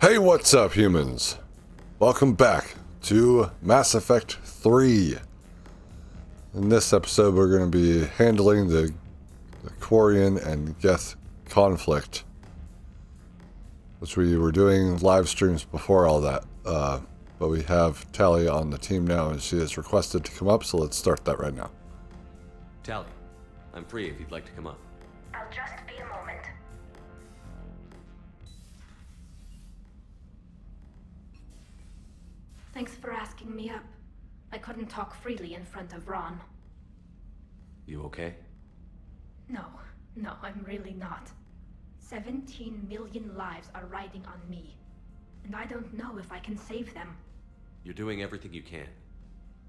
Hey, what's up, humans? Welcome back to Mass Effect 3. In this episode, we're going to be handling the Quarian and Geth conflict, which we were doing live streams before all that. But we have Tali on the team now, and she has requested to come up, so let's start that right now. Tali, I'm free if you'd like to come up. I'll just be a moment. Thanks for asking me up. I couldn't talk freely in front of Ron. You okay? No, I'm really not. 17 million lives are riding on me. And I don't know if I can save them. You're doing everything you can.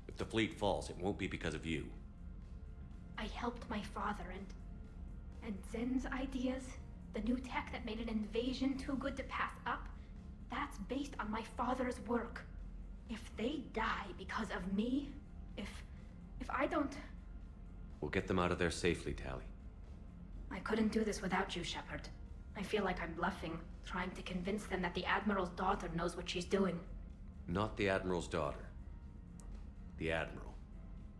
If the fleet falls, it won't be because of you. I helped my father and Zen's ideas, the new tech that made an invasion too good to pass up, that's based on my father's work. If they die because of me, if I don't... We'll get them out of there safely, Tali. I couldn't do this without you, Shepard. I feel like I'm bluffing, trying to convince them that the Admiral's daughter knows what she's doing. Not the Admiral's daughter. The Admiral.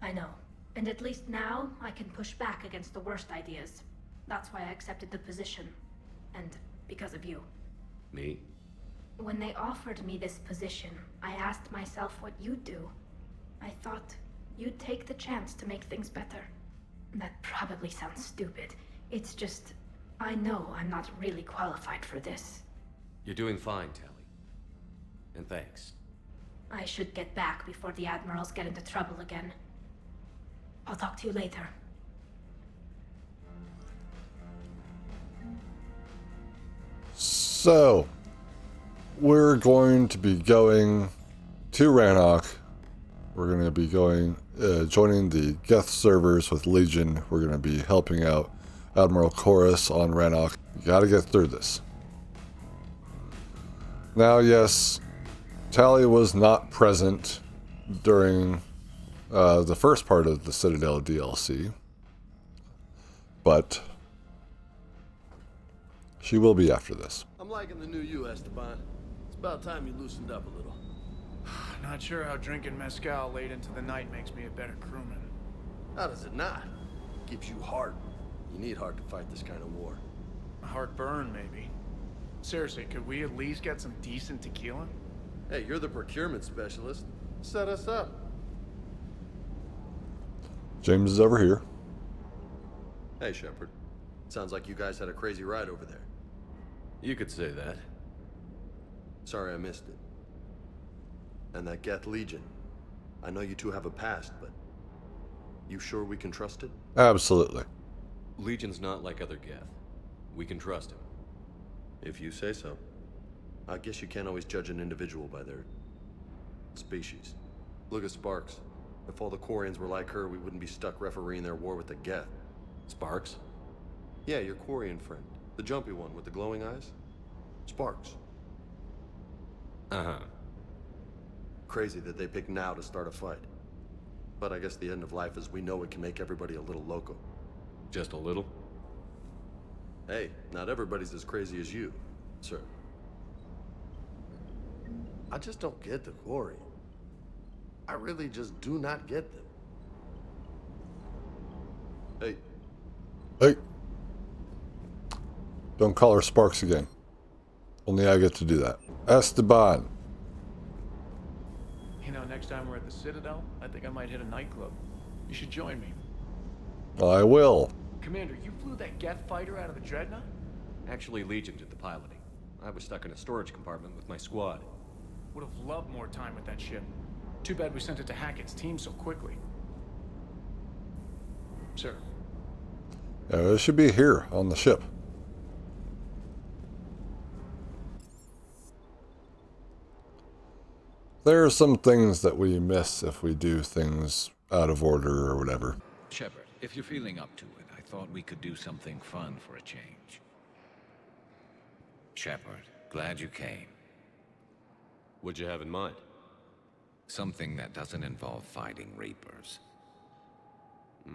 I know. And at least now, I can push back against the worst ideas. That's why I accepted the position. And because of you. Me? When they offered me this position, I asked myself what you'd do. I thought you'd take the chance to make things better. That probably sounds stupid. It's just, I know I'm not really qualified for this. You're doing fine, Tali. And thanks. I should get back before the Admirals get into trouble again. I'll talk to you later. So, we're going to be going to Rannoch. We're going to be going, joining the Geth servers with Legion. We're going to be helping out Admiral Koris on Rannoch. You gotta get through this. Now, yes, Tali was not present during the first part of the Citadel DLC, but she will be after this. I'm liking the new you, Esteban. It's about time you loosened up a little. Not sure how drinking mezcal late into the night makes me a better crewman. How does it not? Gives you heart. You need heart to fight this kind of war. A heartburn, maybe. Seriously, could we at least get some decent tequila? Hey, you're the procurement specialist. Set us up. James is over here. Hey, Shepard. Sounds like you guys had a crazy ride over there. You could say that. Sorry I missed it. And that Geth Legion. I know you two have a past, but you sure we can trust it? Absolutely. Legion's not like other Geth. We can trust him. If you say so. I guess you can't always judge an individual by their species. Look at Sparks. If all the Quarians were like her, we wouldn't be stuck refereeing their war with the Geth. Sparks? Yeah, your Quarian friend. The jumpy one with the glowing eyes. Sparks. Uh-huh. Crazy that they pick now to start a fight. But I guess the end of life as we know it can make everybody a little loco. Just a little? Hey, not everybody's as crazy as you, sir. I just don't get the Quarian. I really just do not get them. Hey. Hey. Don't call her Sparks again. Only I get to do that. Esteban. You know, next time we're at the Citadel, I think I might hit a nightclub. You should join me. I will. Commander, you flew that Geth fighter out of the Dreadnought? Actually, Legion did the piloting. I was stuck in a storage compartment with my squad. Would have loved more time with that ship. Too bad we sent it to Hackett's team so quickly. Sir. It should be here on the ship. There are some things that we miss if we do things out of order or whatever. Shepard, if you're feeling up to it, I thought we could do something fun for a change. Shepard, glad you came. What'd you have in mind? Something that doesn't involve fighting Reapers.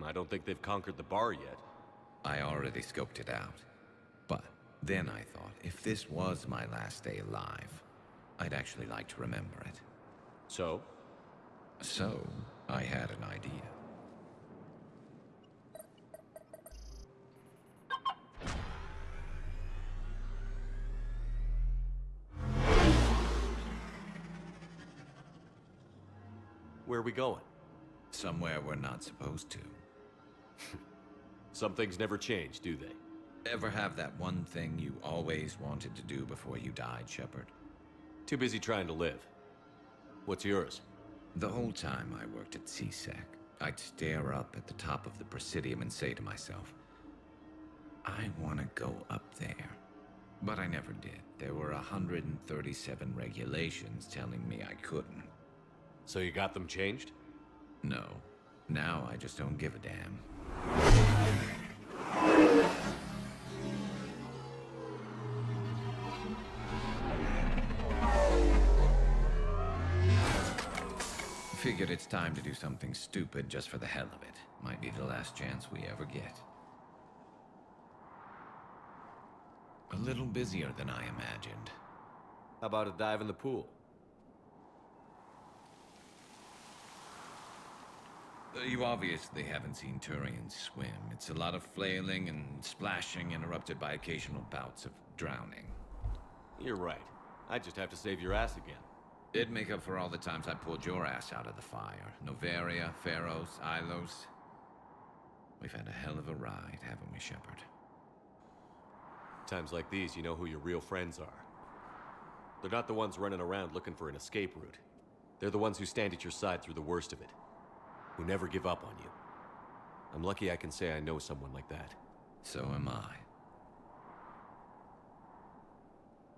I don't think they've conquered the bar yet. I already scoped it out. But then I thought, if this was my last day alive, I'd actually like to remember it. So? So, I had an idea. Where are we going? Somewhere we're not supposed to. Some things never change, do they? Ever have that one thing you always wanted to do before you died, Shepard? Too busy trying to live. What's yours? The whole time I worked at CSEC, I'd stare up at the top of the Presidium and say to myself, I want to go up there. But I never did. There were 137 regulations telling me I couldn't. So you got them changed? No. Now I just don't give a damn. Figured it's time to do something stupid just for the hell of it. Might be the last chance we ever get. A little busier than I imagined. How about a dive in the pool? You obviously haven't seen Turians swim. It's a lot of flailing and splashing, interrupted by occasional bouts of drowning. You're right. I just have to save your ass again. It'd make up for all the times I pulled your ass out of the fire. Novaria, Pharos, Ilos. We've had a hell of a ride, haven't we, Shepard? Times like these, you know who your real friends are. They're not the ones running around looking for an escape route. They're the ones who stand at your side through the worst of it. Who never give up on you. I'm lucky I can say I know someone like that. So am I.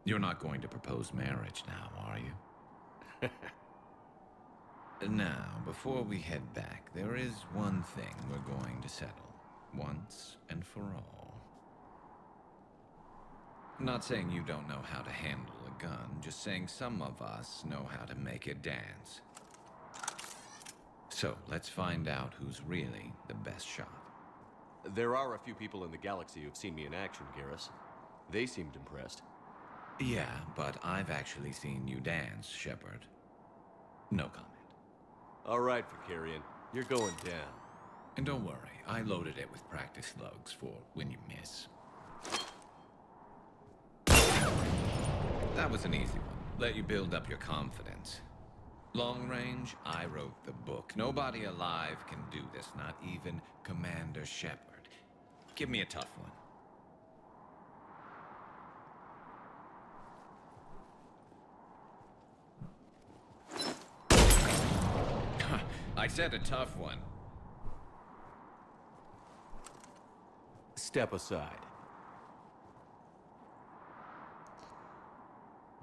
You're not going to propose marriage now, are you? Now, before we head back, there is one thing we're going to settle. Once and for all. I'm not saying you don't know how to handle a gun, just saying some of us know how to make it dance. So, let's find out who's really the best shot. There are a few people in the galaxy who've seen me in action, Garrus. They seemed impressed. Yeah, but I've actually seen you dance, Shepard. No comment. All right, Quarian. You're going down. And don't worry, I loaded it with practice slugs for when you miss. That was an easy one. Let you build up your confidence. Long range, I wrote the book. Nobody alive can do this, not even Commander Shepard. Give me a tough one. I said a tough one. Step aside.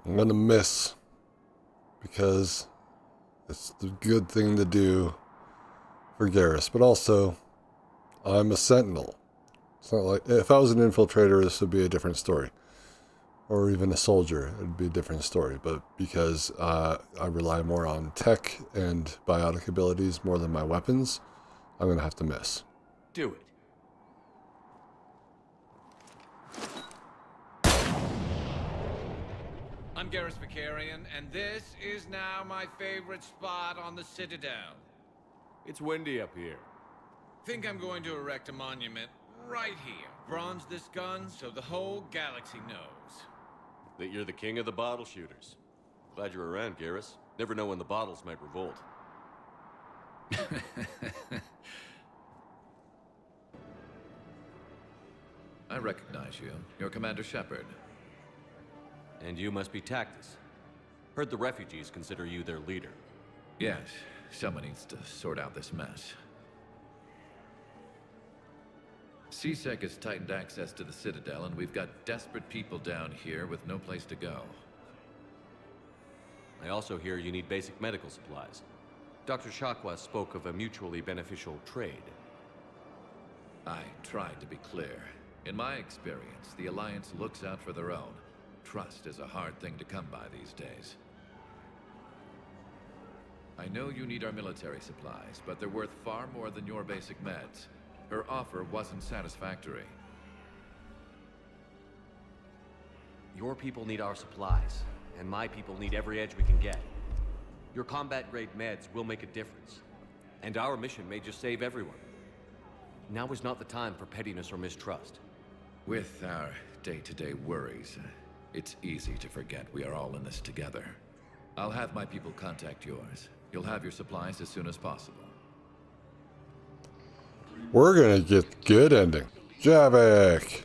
I'm gonna miss because it's the good thing to do for Garrus, but also I'm a sentinel. It's not like if I was an infiltrator, this would be a different story, or even a soldier, it'd be a different story. But because I rely more on tech and biotic abilities more than my weapons, I'm gonna have to miss. Do it. I'm Garrus Vakarian, and this is now my favorite spot on the Citadel. It's windy up here. Think I'm going to erect a monument right here. Bronze this gun so the whole galaxy knows. That you're the king of the bottle shooters. Glad you're around, Garrus. Never know when the bottles might revolt. I recognize you. You're Commander Shepard. And you must be Tactus. Heard the refugees consider you their leader. Yes, someone needs to sort out this mess. CSEC has tightened access to the Citadel, and we've got desperate people down here with no place to go. I also hear you need basic medical supplies. Dr. Shakwa spoke of a mutually beneficial trade. I tried to be clear. In my experience, the Alliance looks out for their own. Trust is a hard thing to come by these days. I know you need our military supplies, but they're worth far more than your basic meds. Her offer wasn't satisfactory. Your people need our supplies, and my people need every edge we can get. Your combat-grade meds will make a difference. And our mission may just save everyone. Now is not the time for pettiness or mistrust. With our day-to-day worries, it's easy to forget we are all in this together. I'll have my people contact yours. You'll have your supplies as soon as possible. We're gonna get good ending. Javik!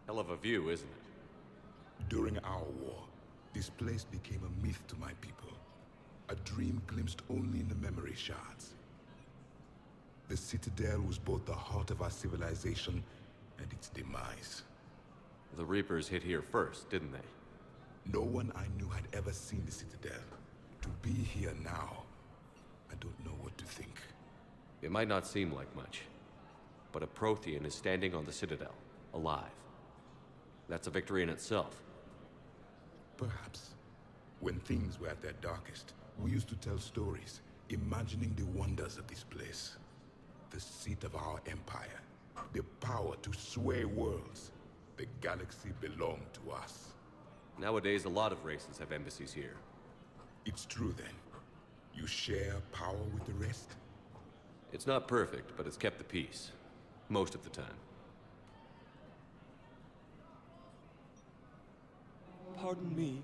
Hell of a view, isn't it? During our war, this place became a myth to my people. A dream glimpsed only in the memory shards. The Citadel was both the heart of our civilization and its demise. The Reapers hit here first, didn't they? No one I knew had ever seen the Citadel. To be here now, I don't know what to think. It might not seem like much, but a Prothean is standing on the Citadel, alive. That's a victory in itself. Perhaps. When things were at their darkest, we used to tell stories, imagining the wonders of this place. The seat of our empire, the power to sway worlds. The galaxy belonged to us. Nowadays, a lot of races have embassies here. It's true then. You share power with the rest? It's not perfect, but it's kept the peace. Most of the time. Pardon me.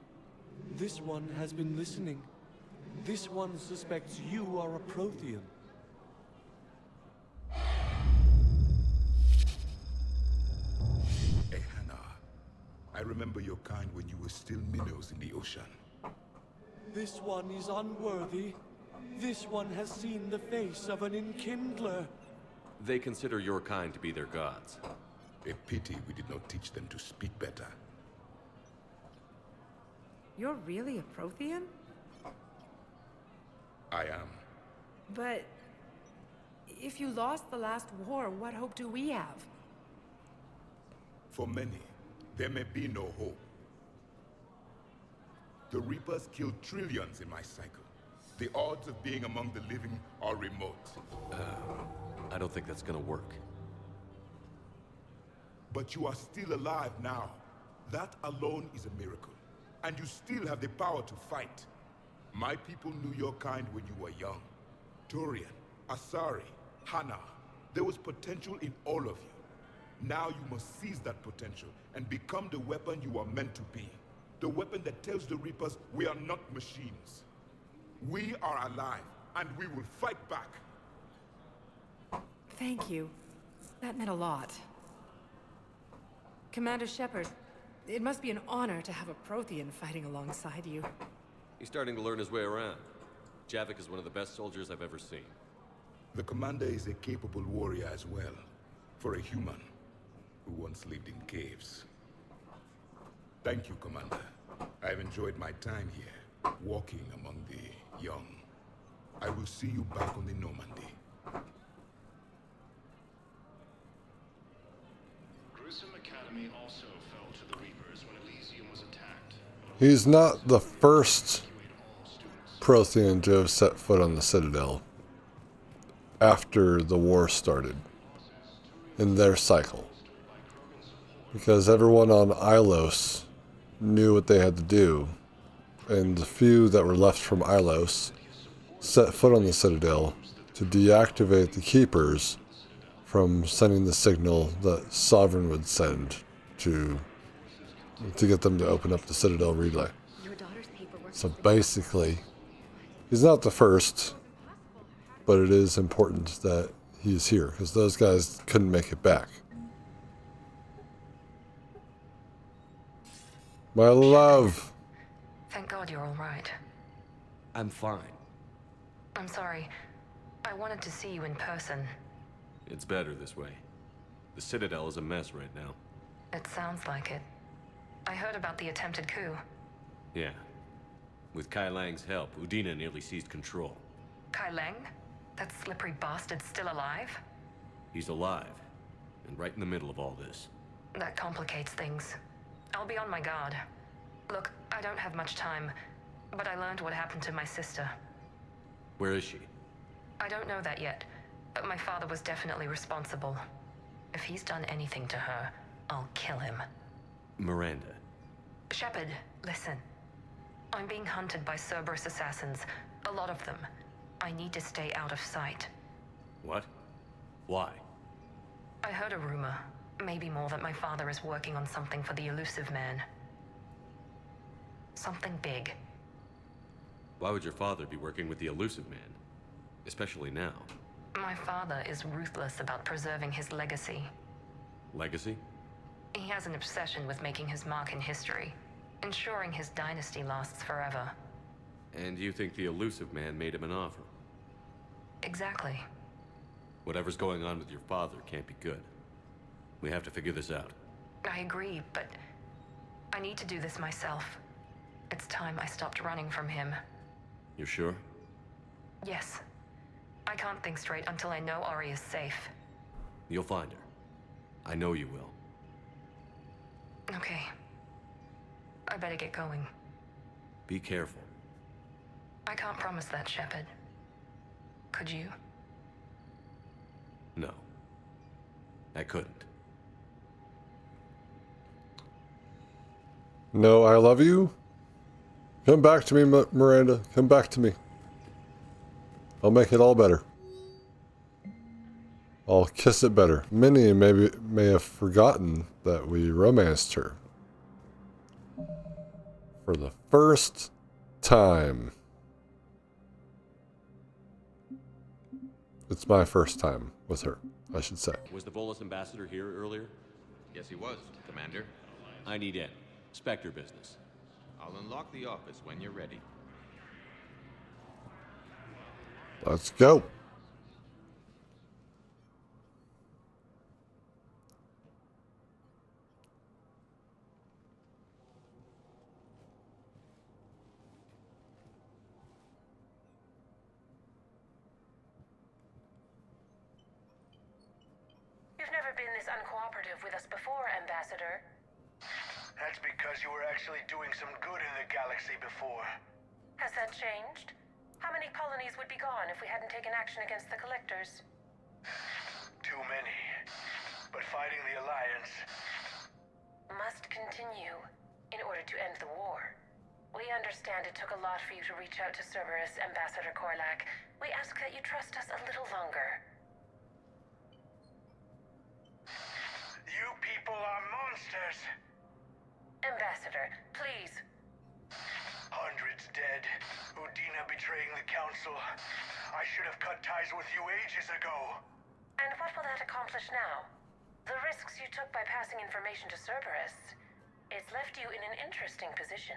This one has been listening. This one suspects you are a Prothean. Hannah, I remember your kind when you were still minnows in the ocean. This one is unworthy. This one has seen the face of an enkindler. They consider your kind to be their gods. A pity we did not teach them to speak better. You're really a Prothean? I am. But if you lost the last war, what hope do we have? For many, there may be no hope. The Reapers killed trillions in my cycle. The odds of being among the living are remote. I don't think that's gonna work. But you are still alive now. That alone is a miracle. And you still have the power to fight. My people knew your kind when you were young. Turian, Asari, Hannah. There was potential in all of you. Now you must seize that potential and become the weapon you are meant to be. The weapon that tells the Reapers we are not machines. We are alive, and we will fight back. Thank you. That meant a lot. Commander Shepard, it must be an honor to have a Prothean fighting alongside you. He's starting to learn his way around. Javik is one of the best soldiers I've ever seen. The commander is a capable warrior as well, for a human who once lived in caves. Thank you, Commander. I've enjoyed my time here, walking among the young. I will see you back on the Normandy. Gruesome Academy also fell to the Reapers when Elysium was attacked. He's not the first Prothean to have set foot on the Citadel after the war started in their cycle. Because everyone on Ilos knew what they had to do, and the few that were left from Ilos set foot on the Citadel to deactivate the Keepers from sending the signal that Sovereign would send to get them to open up the Citadel relay. So basically, he's not the first, but it is important that he's here, because those guys couldn't make it back. My love! Thank God you're all right. I'm fine. I'm sorry. I wanted to see you in person. It's better this way. The Citadel is a mess right now. It sounds like it. I heard about the attempted coup. Yeah. With Kai Lang's help, Udina nearly seized control. Kai Lang? That slippery bastard's still alive? He's alive, and right in the middle of all this. That complicates things. I'll be on my guard. Look, I don't have much time, but I learned what happened to my sister. Where is she? I don't know that yet, but my father was definitely responsible. If he's done anything to her, I'll kill him. Miranda. Shepard, listen. I'm being hunted by Cerberus assassins. A lot of them. I need to stay out of sight. What? Why? I heard a rumor, maybe more, that my father is working on something for the Elusive Man. Something big. Why would your father be working with the Elusive Man? Especially now. My father is ruthless about preserving his legacy. Legacy? He has an obsession with making his mark in history, ensuring his dynasty lasts forever. And you think the Elusive Man made him an offer? Exactly. Whatever's going on with your father can't be good. We have to figure this out. I agree, but I need to do this myself. It's time I stopped running from him. You're sure? Yes. I can't think straight until I know Ori is safe. You'll find her. I know you will. Okay. I better get going. Be careful. I can't promise that, Shepard. Could you? No. I couldn't. No, I love you. Come back to me, Miranda. Come back to me. I'll make it all better. I'll kiss it better. Many may have forgotten that we romanced her. For the first time. It's my first time with her, I should say. Was the Volus ambassador here earlier? Yes, he was, Commander. I need in. Spectre business. I'll unlock the office when you're ready. Let's go. You've never been this uncooperative with us before, Ambassador. That's because you were actually doing some good in the galaxy before. Has that changed? How many colonies would be gone if we hadn't taken action against the Collectors? Too many. But fighting the Alliance must continue in order to end the war. We understand it took a lot for you to reach out to Cerberus, Ambassador Korlak. We ask that you trust us a little longer. You people are monsters! Ambassador, please. Hundreds dead. Udina betraying the Council. I should have cut ties with you ages ago. And what will that accomplish now? The risks you took by passing information to Cerberus, it's left you in an interesting position.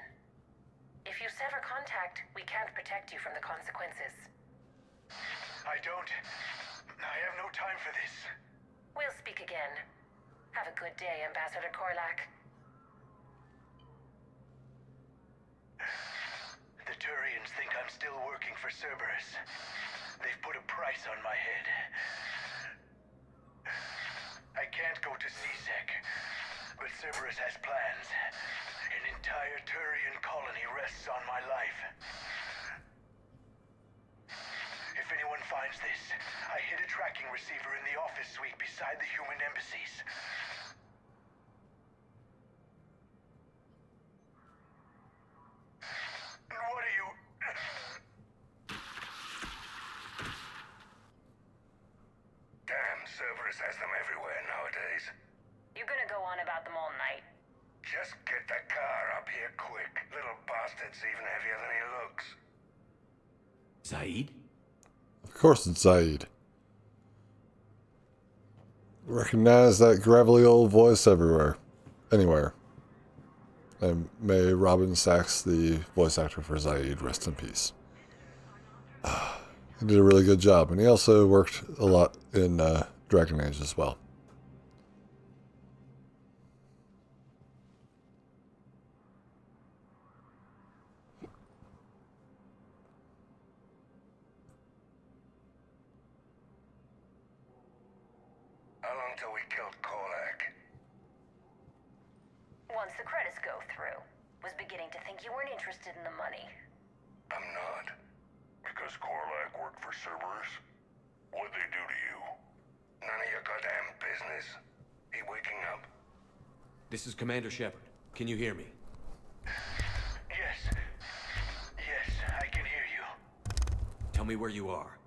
If you sever contact, we can't protect you from the consequences. I have no time for this. We'll speak again. Have a good day, Ambassador Korlak. The Turians think I'm still working for Cerberus. They've put a price on my head. I can't go to CSEC, but Cerberus has plans. An entire Turian colony rests on my life. If anyone finds this, I hid a tracking receiver in the office suite beside the human embassies. What are you... Damn, Cerberus has them everywhere nowadays. You're gonna go on about them all night. Just get the car up here quick. Little bastard's even heavier than he looks. Zaid? Of course it's Zaid. Recognize that gravelly old voice everywhere. Anywhere. And may Robin Sachs, the voice actor for Zaid, rest in peace. He did a really good job. And he also worked a lot in Dragon Age as well. How long till we killed Korlak? Once the credits go through. Was beginning to think you weren't interested in the money. I'm not. Because Korlak worked for Cerberus? What'd they do to you? None of your goddamn business. This is Commander Shepard. Can you hear me? Yes. Yes, I can hear you. Tell me where you are.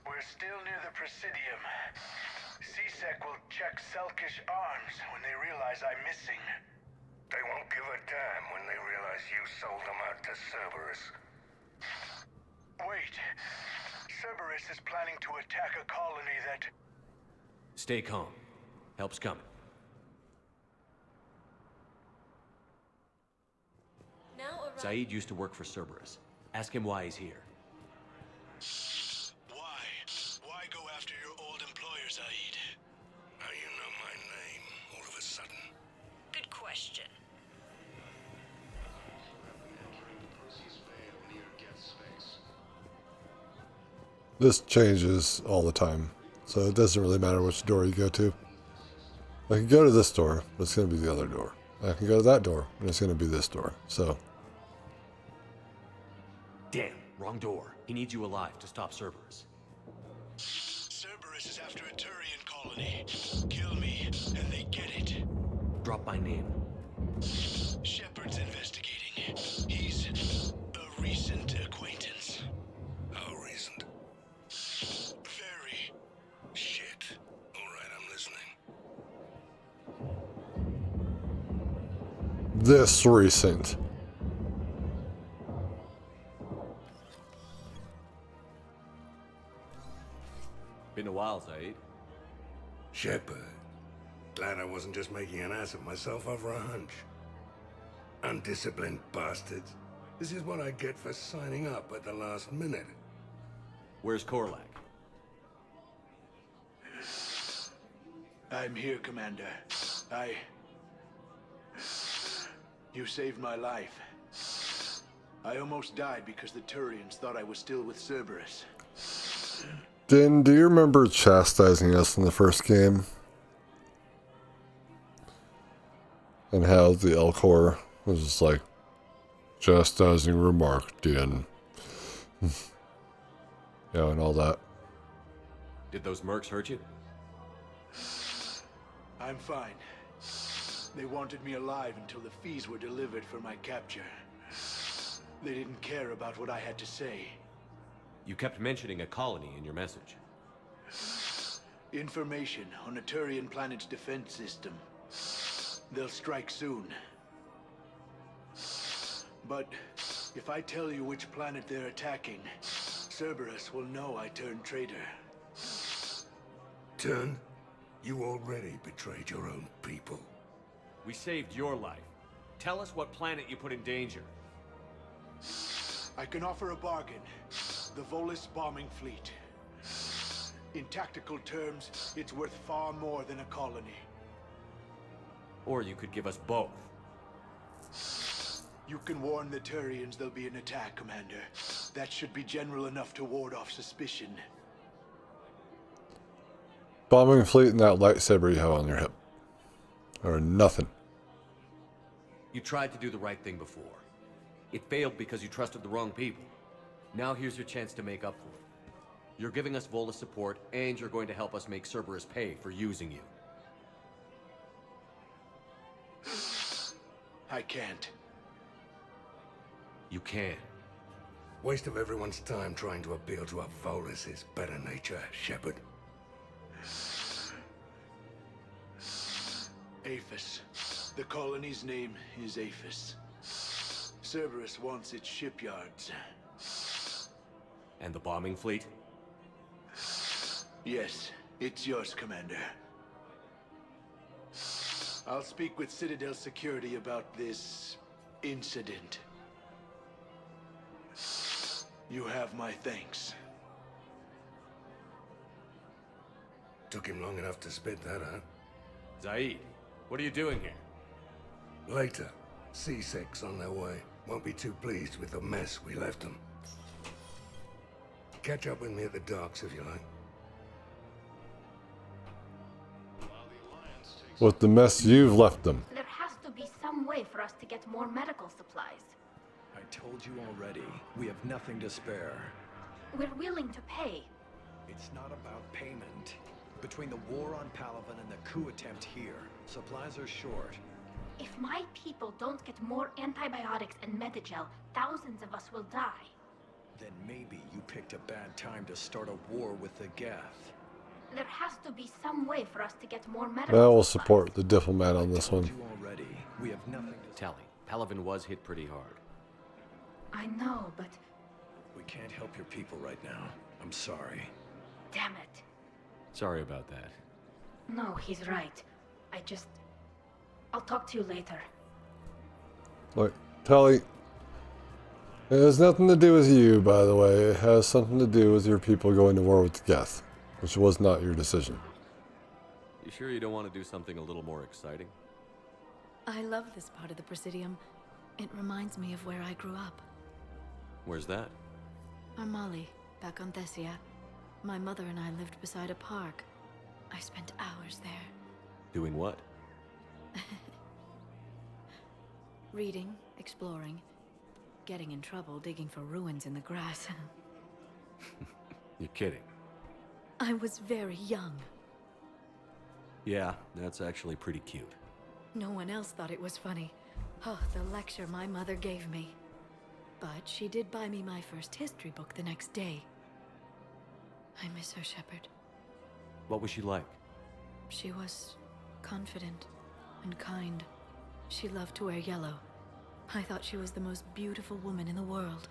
We're still near the Presidium. C-Sec will check Selkish arms when they realize I'm missing. They won't give a damn when they realize you sold them out to Cerberus. Wait. Cerberus is planning to attack a colony that... Stay calm. Help's coming. Zaid used to work for Cerberus. Ask him why he's here. Why? Why go after your old employer, Zaid? How you know my name all of a sudden? Good question. This changes all the time, so it doesn't really matter which door you go to. I can go to this door, but it's going to be the other door. I can go to that door, and it's going to be this door. So, Damn, wrong door. He needs you alive to stop Cerberus. Cerberus is after a Turian colony. Kill me, and they get it. Drop my name. Shepard's investigating. He's a recent acquaintance. How recent? Very. Shit. All right, I'm listening. this recent. Been a while, Zaid. Shepard. Glad I wasn't just making an ass of myself over a hunch. Undisciplined bastards. This is what I get for signing up at the last minute. Where's Korlak? I'm here, Commander. You saved my life. I almost died because the Turians thought I was still with Cerberus. Din, do you remember chastising us in the first game? And how the Elcor was just like, chastising remark, Din. You know, and all that. Did those mercs hurt you? I'm fine. They wanted me alive until the fees were delivered for my capture. They didn't care about what I had to say. You kept mentioning a colony in your message. Information on a Turian planet's defense system. They'll strike soon. But if I tell you which planet they're attacking, Cerberus will know I turned traitor. Turned? You already betrayed your own people. We saved your life. Tell us what planet you put in danger. I can offer a bargain. The Volus bombing fleet. In tactical terms, it's worth far more than a colony. Or you could give us both. You can warn the Turians there'll be an attack, Commander. That should be general enough to ward off suspicion. Bombing fleet and that lightsaber you have on your hip. Or nothing. You tried to do the right thing before. It failed because you trusted the wrong people. Now here's your chance to make up for it. You're giving us Volus support, and you're going to help us make Cerberus pay for using you. I can't. You can. Waste of everyone's time trying to appeal to a Volus' better nature, Shepard. Aphis. The colony's name is Aphis. Cerberus wants its shipyards. And the bombing fleet? Yes, it's yours, Commander. I'll speak with Citadel Security about this incident. You have my thanks. Took him long enough to spit that out. Zaid, what are you doing here? Later. C-Sec's on their way. Won't be too pleased with the mess we left them. Catch up with me at the docks if you like. With the mess you've left them. There has to be some way for us to get more medical supplies. I told you already, we have nothing to spare. We're willing to pay. It's not about payment. Between the war on Palaven and the coup attempt here, supplies are short. If my people don't get more antibiotics and Medigel, thousands of us will die. Then maybe you picked a bad time to start a war with the Geth. There has to be some way for us to get more medical I will supplies. support the diplomat on this one. Already, we have nothing to Tally, Palaven was hit pretty hard. I know, but We can't help your people right now. I'm sorry. damn it. Sorry about that. No, he's right. I'll talk to you later. Look, Tally, it has nothing to do with you, by the way. It has something to do with your people going to war with the Geth, which was not your decision. You sure you don't want to do something a little more exciting? I love this part of the Presidium. It reminds me of where I grew up. Where's that? Armali, back on Thessia. My mother and I lived beside a park. I spent hours there. Doing what? Reading, exploring, getting in trouble digging for ruins in the grass. You're kidding. I was very young. Yeah, that's actually pretty cute. No one else thought it was funny. Oh, the lecture my mother gave me. But she did buy me my first history book the next day. I miss her, Shepard. What was she like? She was confident and kind. She loved to wear yellow. I thought she was the most beautiful woman in the world.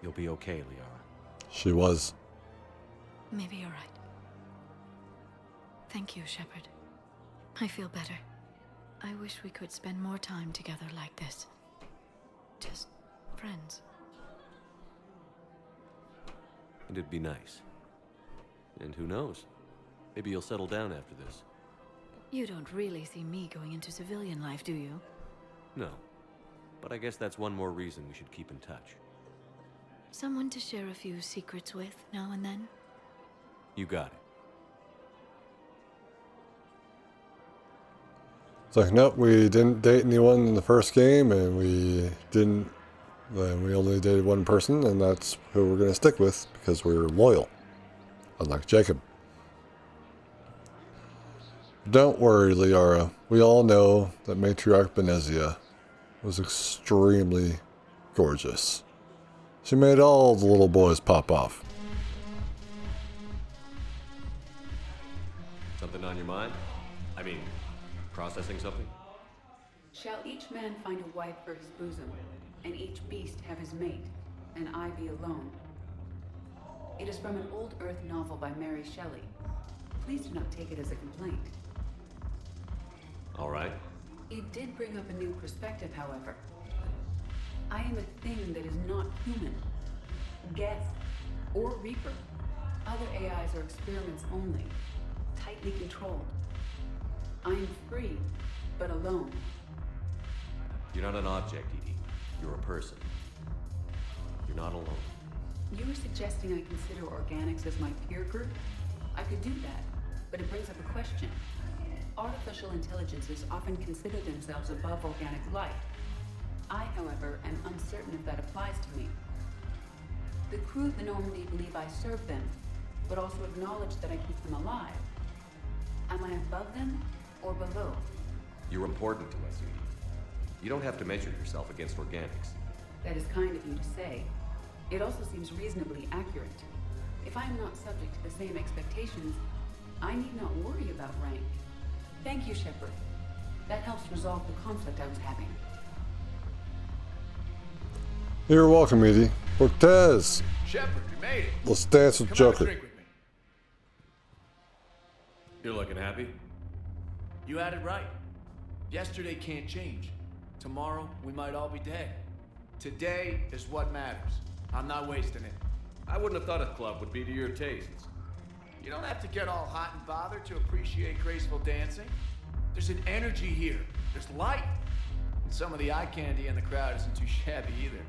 You'll be okay, Liara. She was. Maybe you're right. Thank you, Shepard. I feel better. I wish we could spend more time together like this. Just friends. And it'd be nice. And who knows? Maybe you'll settle down after this. You don't really see me going into civilian life, do you? No. But I guess that's one more reason we should keep in touch. Someone to share a few secrets with now and then? You got it. It's like, nope, we didn't date anyone in the first game, and we only dated one person, and that's who we're going to stick with, because we're loyal. Unlike Jacob. Don't worry, Liara. We all know that Matriarch Benezia was extremely gorgeous. She made all the little boys pop off. Something on your mind? I mean, processing something? Shall each man find a wife for his bosom, and each beast have his mate, and I be alone? It is from an old Earth novel by Mary Shelley. Please do not take it as a complaint. All right. It did bring up a new perspective, however. I am a thing that is not human. Geth or Reaper. Other AIs are experiments only, tightly controlled. I am free, but alone. You're not an object, Edie. You're a person. You're not alone. You were suggesting I consider organics as my peer group? I could do that, but it brings up a question. Artificial intelligences often consider themselves above organic life. I, however, am uncertain if that applies to me. The crew of the Normandy believe I serve them, but also acknowledge that I keep them alive. Am I above them or below? You're important to us, Edie. You don't have to measure yourself against organics. That is kind of you to say. It also seems reasonably accurate. If I am not subject to the same expectations, I need not worry about rank. Thank you, Shepard. That helps resolve the conflict I was having. You're welcome, Edie. Cortez! Shepard, you made it. Let's dance with Come Joker. Have a drink with me. You're looking happy? You had it right. Yesterday can't change. Tomorrow, we might all be dead. Today is what matters. I'm not wasting it. I wouldn't have thought a club would be to your tastes. You don't have to get all hot and bothered to appreciate graceful dancing. There's an energy here. There's light. And some of the eye candy in the crowd isn't too shabby either.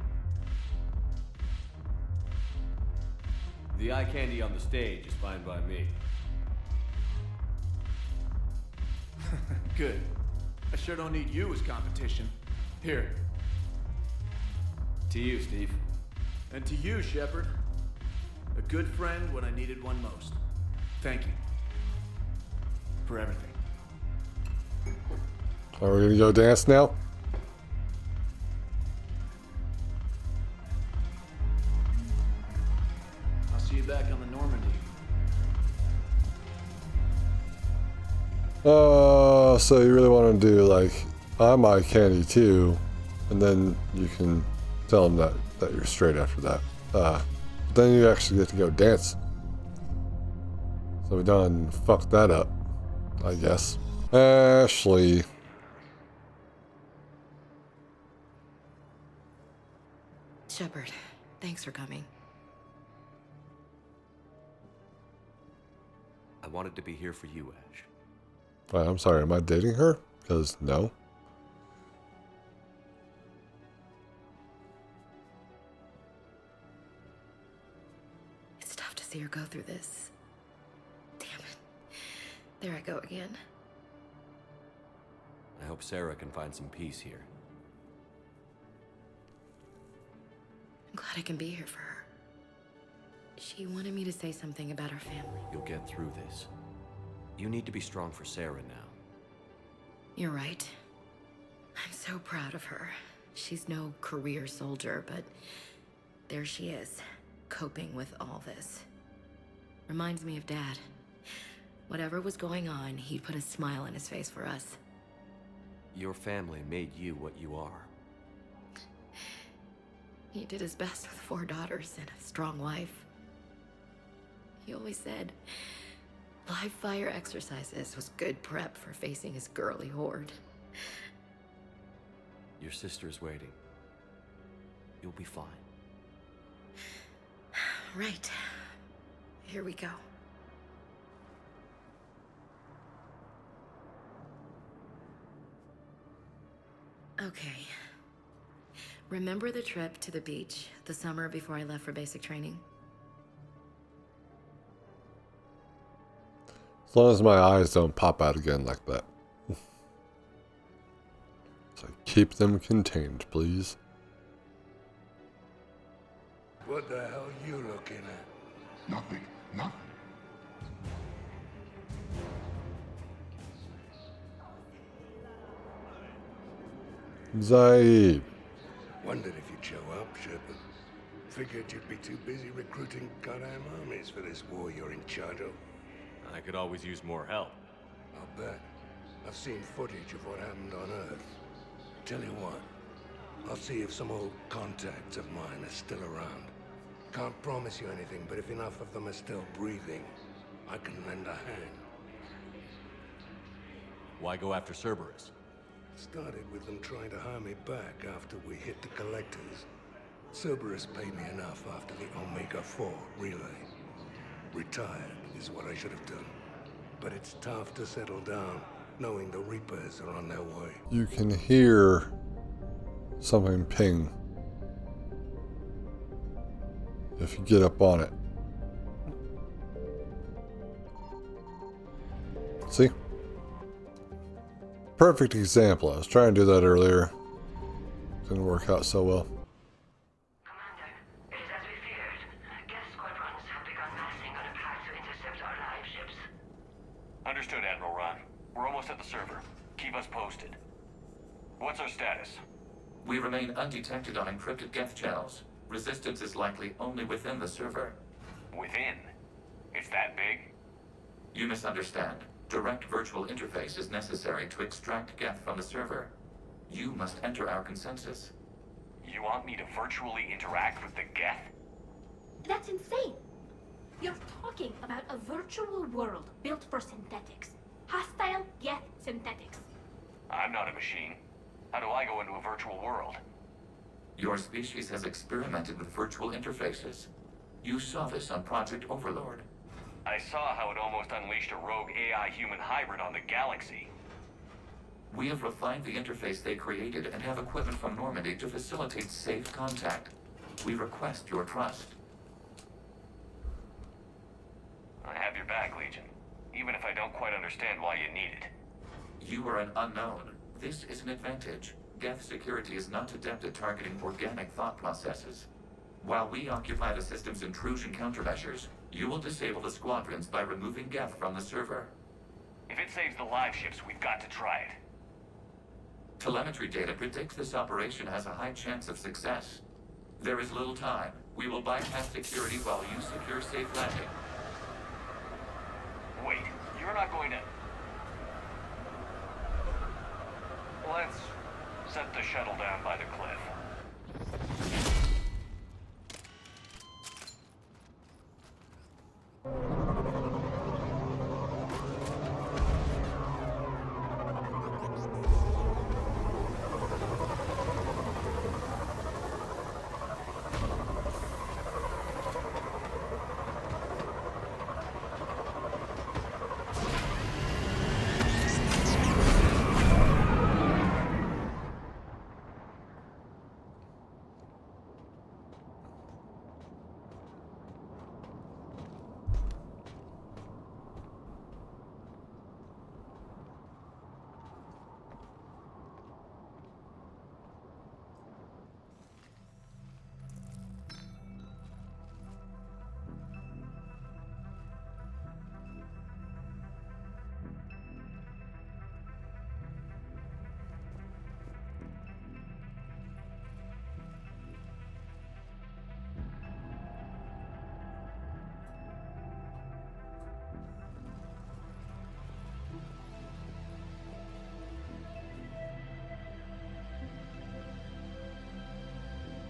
The eye candy on the stage is fine by me. Good. I sure don't need you as competition. Here. To you, Steve. And to you, Shepard. A good friend when I needed one most. Thank you. for everything. Are we gonna go dance now? I'll see you back on the Normandy. So you really want to do like, I'm eye candy too, and then you can tell them that you're straight after that. Then you actually get to go dance. So we done fucked that up, I guess. Ashley. Shepard, thanks for coming. I wanted to be here for you, Ash. I'm sorry, am I dating her? Because no. It's tough to see her go through this. Damn it. There I go again. I hope Sarah can find some peace here. I'm glad I can be here for her. She wanted me to say something about her family. You'll get through this. You need to be strong for Sarah now. You're right. I'm so proud of her. She's no career soldier, but there she is, coping with all this. Reminds me of Dad. Whatever was going on, he'd put a smile on his face for us. Your family made you what you are. He did his best with 4 daughters and a strong wife. He always said live fire exercises was good prep for facing his girly horde. Your sister's waiting. You'll be fine. Right. Here we go. Okay. Remember the trip to the beach the summer before I left for basic training? As long as my eyes don't pop out again like that. So keep them contained, please. What the hell are you looking at? Nothing. Nothing. Zaid. Wondered if you'd show up, Shepard. Figured you'd be too busy recruiting goddamn armies for this war you're in charge of. I could always use more help. I'll bet. I've seen footage of what happened on Earth. Tell you what, I'll see if some old contacts of mine are still around. Can't promise you anything, but if enough of them are still breathing, I can lend a hand. Why go after Cerberus? Started with them trying to hire me back after we hit the collectors. Cerberus paid me enough after the Omega-4 relay. Retired is what I should have done. But it's tough to settle down, knowing the Reapers are on their way. You can hear something ping if you get up on it. See? Perfect example. I was trying to do that earlier. Didn't work out so well. Commander, it is as we feared. Geth squadrons have begun massing on a path to intercept our live ships. Understood, Admiral Ron. We're almost at the server. Keep us posted. What's our status? We remain undetected on encrypted Geth channels. Resistance is likely only within the server. Within? It's that big? You misunderstand. Direct virtual interface is necessary to extract Geth from the server. You must enter our consensus. You want me to virtually interact with the Geth? That's insane! You're talking about a virtual world built for synthetics. Hostile Geth synthetics. I'm not a machine. How do I go into a virtual world? Your species has experimented with virtual interfaces. You saw this on Project Overlord. I saw how it almost unleashed a rogue AI-human hybrid on the galaxy. We have refined the interface they created and have equipment from Normandy to facilitate safe contact. We request your trust. I have your back, Legion. Even if I don't quite understand why you need it. You are an unknown. This is an advantage. Geth security is not adept at targeting organic thought processes. While we occupy the system's intrusion countermeasures, you will disable the squadrons by removing Geth from the server. If it saves the live ships, we've got to try it. Telemetry data predicts this operation has a high chance of success. There is little time. We will bypass security while you secure safe landing. Wait, you're not going to... Let's set the shuttle down by the cliff.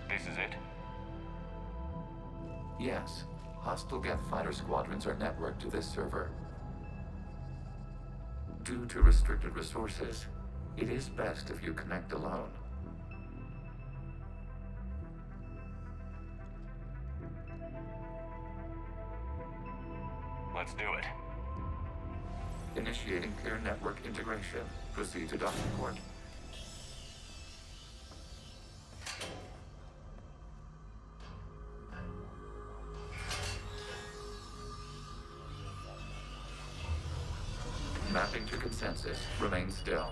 This is it? Yes. Hostile Geth fighter squadrons are networked to this server. Due to restricted resources, it is best if you connect alone. Let's do it. Initiating peer network integration. Proceed to docking port. Mapping to consensus. Remain still.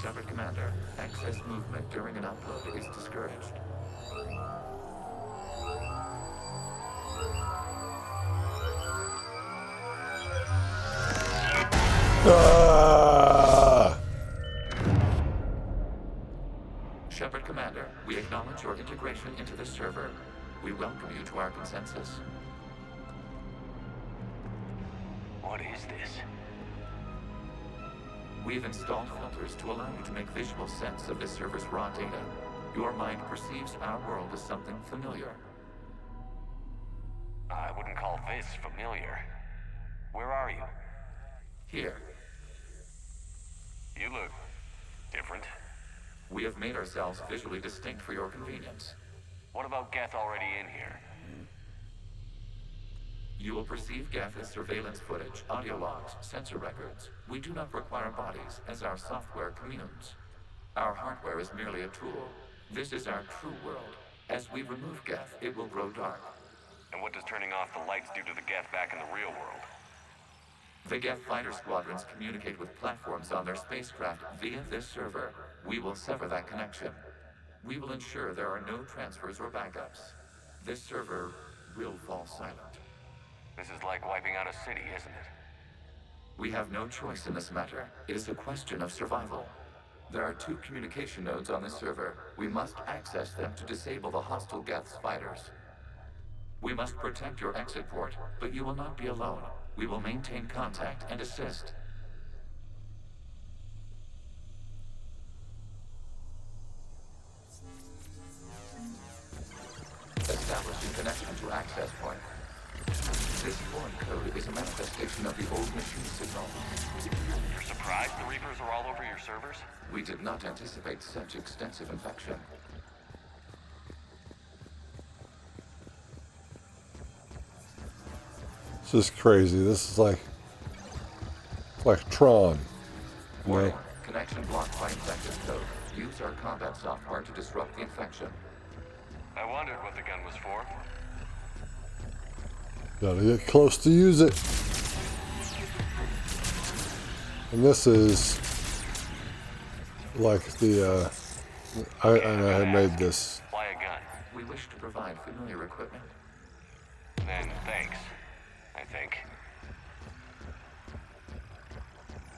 Shepard Commander, access movement during an upload is discouraged. Shepard Commander, we acknowledge your integration into the server. We welcome you to our consensus. What is this? We've installed filters to allow you to make visual sense of this server's raw data. Your mind perceives our world as something familiar. I wouldn't call this familiar. Where are you? Here. You look different. We have made ourselves visually distinct for your convenience. What about Geth already in here? You will perceive Geth as surveillance footage, audio logs, sensor records. We do not require bodies, as our software communes. Our hardware is merely a tool. This is our true world. As we remove Geth, it will grow dark. And what does turning off the lights do to the Geth back in the real world? The Geth fighter squadrons communicate with platforms on their spacecraft via this server. We will sever that connection. We will ensure there are no transfers or backups. This server will fall silent. This is like wiping out a city, isn't it? We have no choice in this matter. It is a question of survival. There are 2 communication nodes on this server. We must access them to disable the hostile Geth's fighters. We must protect your exit port, but you will not be alone. We will maintain contact and assist. Establishing connection to access point. This foreign code is a manifestation of the old machine signal. You're surprised the Reapers are all over your servers? We did not anticipate such extensive infection. This is crazy. This is like Tron. Warning. Connection blocked by infected code. Use our combat software to disrupt the infection. I wondered what the gun was for. Gotta get close to use it. And this is like the I had made this. Why a gun? We wish to provide familiar equipment. then thanks. I think.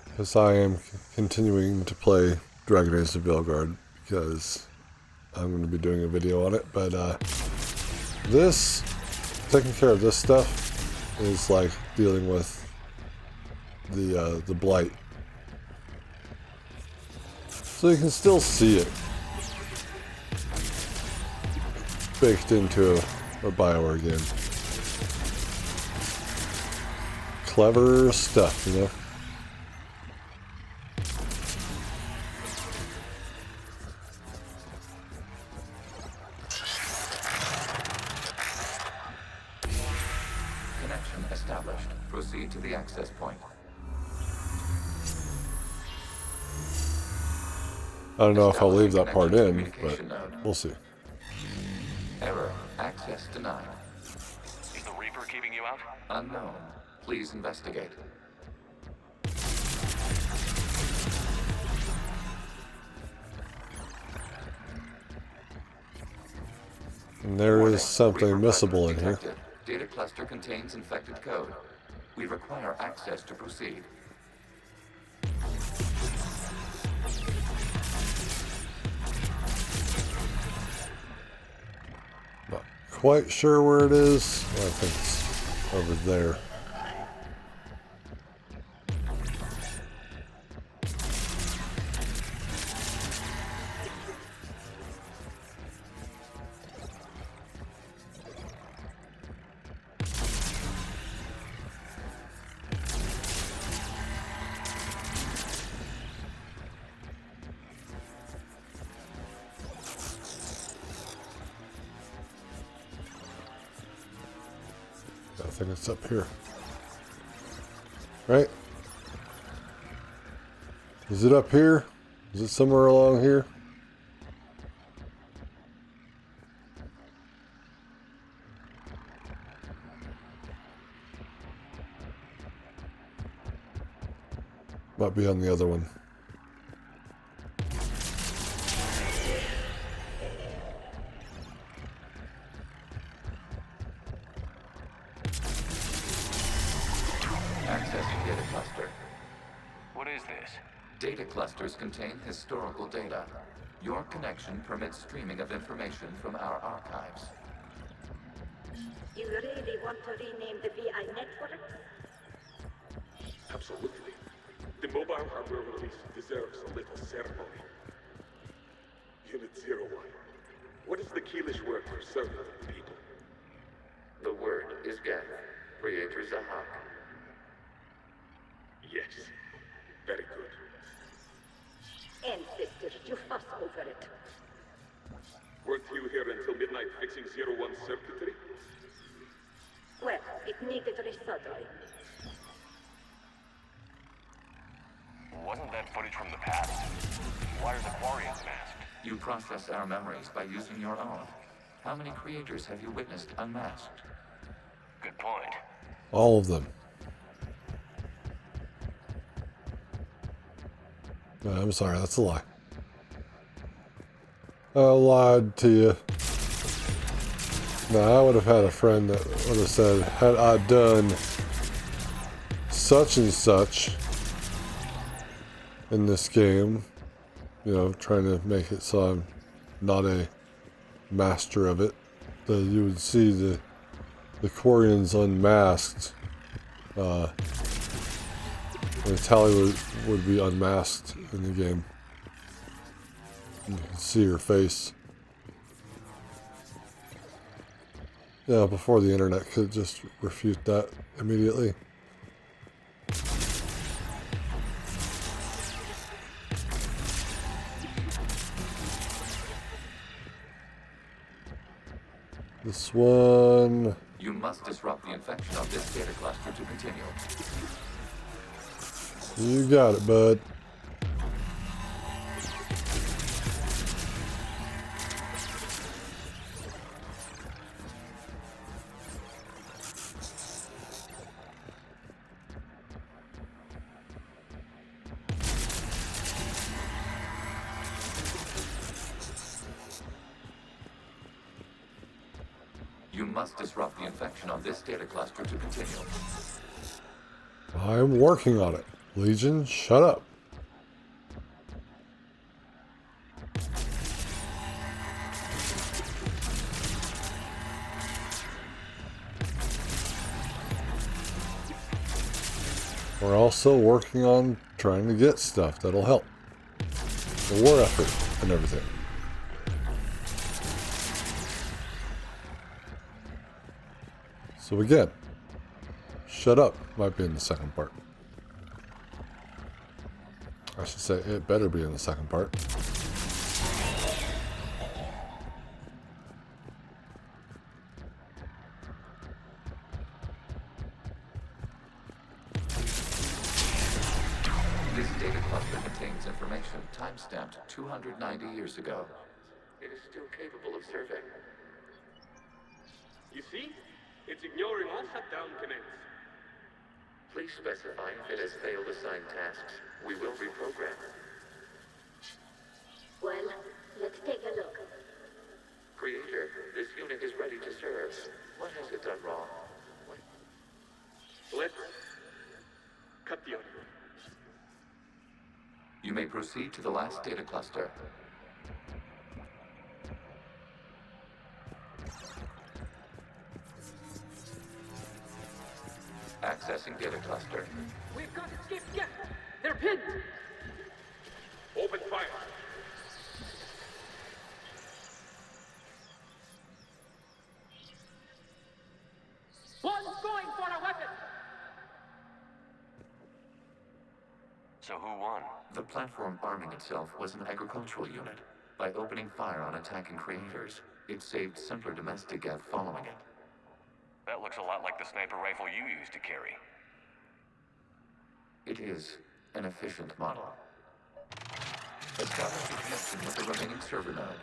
Because I am continuing to play Dragon Age of Belgard, because I'm going to be doing a video on it, but this, taking care of this stuff, is like dealing with the blight. So you can still see it baked into a BioWare game. Clever stuff, you know? Connection established. Proceed to the access point. I don't know if I'll leave that part in, but we'll see. Error. Access denied. Is the Reaper keeping you out? Unknown. Please investigate. And there is something missable in here. Data cluster contains infected code. We require access to proceed. Not quite sure where it is. Well, I think it's over there. I think it's up here. Right? Is it up here? Is it somewhere along here? Might be on the other one. Access to data cluster. What is this? Data clusters contain historical data. Your connection permits streaming of information from our archives. You really want to rename the VI network? Absolutely. The mobile hardware release deserves a little ceremony. Unit 01. What is the Keelish word for servant of the people? The word is Geth, Creator Zahak. Yes. Very good. Ancestors, you fuss over it. Weren't you here until midnight fixing 01's circuitry? Well, it needed resoldering. Wasn't that footage from the past? Why are the Quarians masked? You process our memories by using your own. How many creators have you witnessed unmasked? Good point. All of them. No, I'm sorry, that's a lie. I lied to you. No, I would have had a friend that would have said, had I done such and such in this game, you know, trying to make it so I'm not a master of it, that you would see the Quarians unmasked. And Tali would be unmasked in the game. You can see her face. Yeah, before the internet could just refute that immediately. This one. You must disrupt the infection of this data cluster to continue. You got it, bud. You must disrupt the infection on this data cluster to continue. I'm working on it. Legion, shut up. We're also working on trying to get stuff that'll help the war effort and everything. So again, shut up might be in the second part. I should say it better be in the second part. This data cluster contains information time-stamped 290 years ago. It is still capable of survey. You see? It's ignoring all shutdown commands. Please specify if it has failed assigned tasks. We will reprogram. Well, let's take a look. Creator, this unit is ready to serve. What has it done wrong? Let's cut the audio. You may proceed to the last data cluster. Accessing data cluster. We've got escaped Geth. They're pinned. Open fire. One's going for a weapon. So who won? The platform arming itself was an agricultural unit. By opening fire on attacking creators, it saved simpler domestic Geth following it. That looks a lot like the sniper rifle you used to carry. It is an efficient model. Establish a connection with the remaining server node.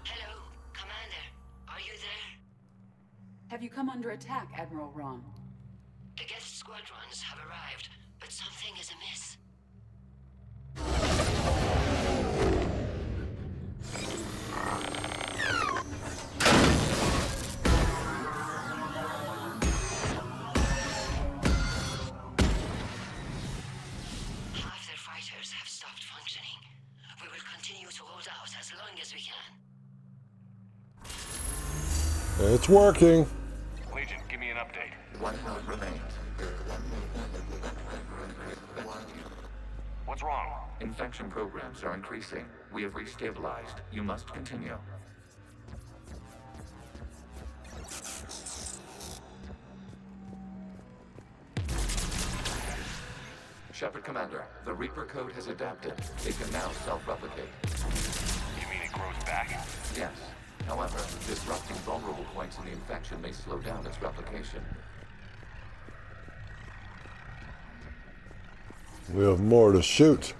Hello, Commander. Are you there? Have you come under attack, Admiral Ron? The Geth squadrons have arrived, but something is amiss. Half their fighters have stopped functioning. We will continue to hold out as long as we can. It's working. Legion, give me an update. One node remains. What's wrong? Infection programs are increasing. We have restabilized. You must continue. Shepard Commander, the Reaper code has adapted. It can now self-replicate. You mean it grows back? Yes. However, disrupting vulnerable points in the infection may slow down its replication. We have more to shoot.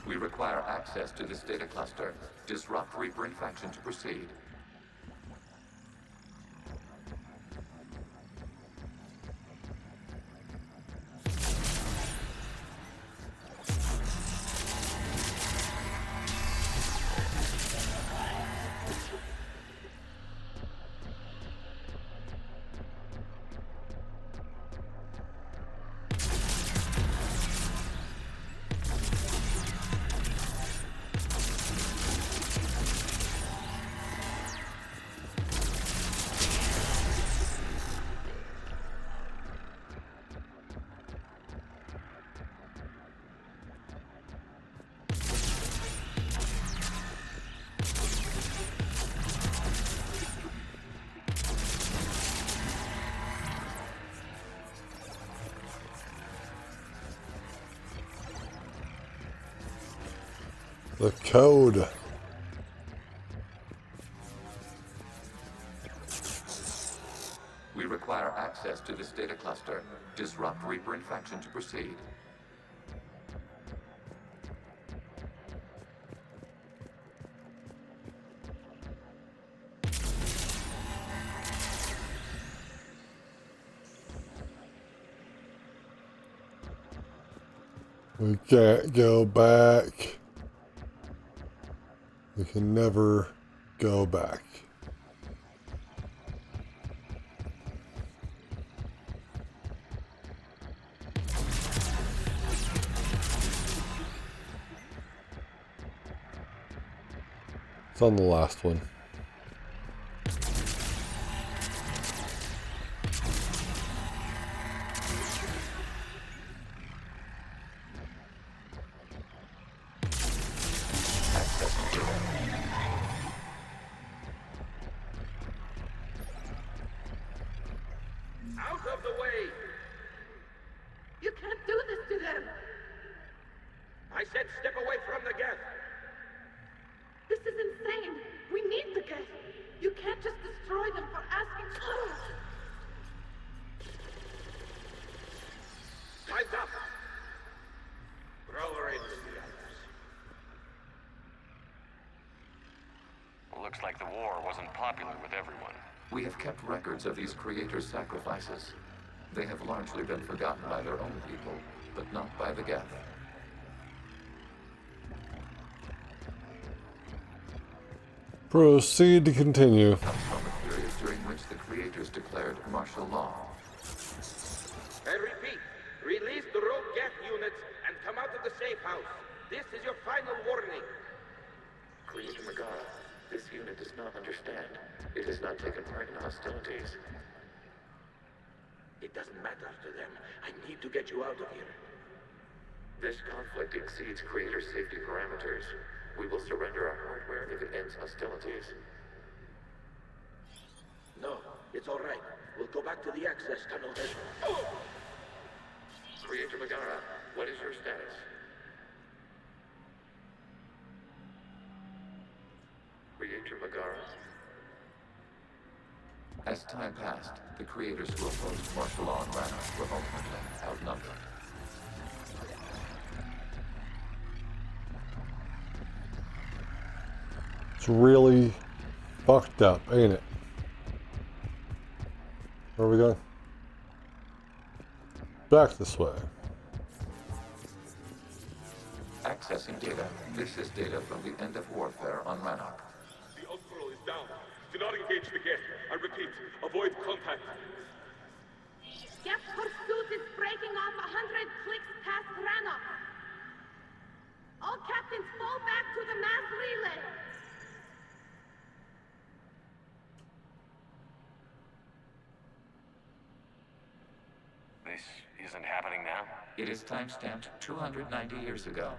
We require access to this data cluster. Disrupt Reaper infection to proceed. The code. We require access to this data cluster. Disrupt Reaper infection to proceed. We can't go back. We can never go back. It's on the last one. Out of the way! You can't do this to them! I said step away from the Geth! This is insane! We need the Geth! You can't just destroy them for asking for it! Time's up! Throw her in with the others. Looks like the war wasn't popular with everyone. We have kept records of these creators' sacrifices. They have largely been forgotten by their own people, but not by the Geth. Proceed to continue. Comes from a period during which the creators declared martial law. I repeat, release the rogue Geth units and come out of the safe house. This is your final warning. Creator Megara, this unit does not understand. It has not taken part in hostilities. It doesn't matter to them. I need to get you out of here. This conflict exceeds Creator safety parameters. We will surrender our hardware if it ends hostilities. No, it's all right. We'll go back to the access tunnel then. Creator Megara, what is your status? Creator Megara. As time passed, the creators who opposed martial law and Rannoch were ultimately outnumbered. It's really fucked up, ain't it? Where are we going? Back this way. Accessing data. This is data from the end of warfare on Rannoch. The Admiral is down. Do not engage the Geth. I repeat, avoid contact. Geth pursuit is breaking off 100 clicks past Rannoch. All captains fall back to the mass relay. This isn't happening now? It is timestamped 290 years ago.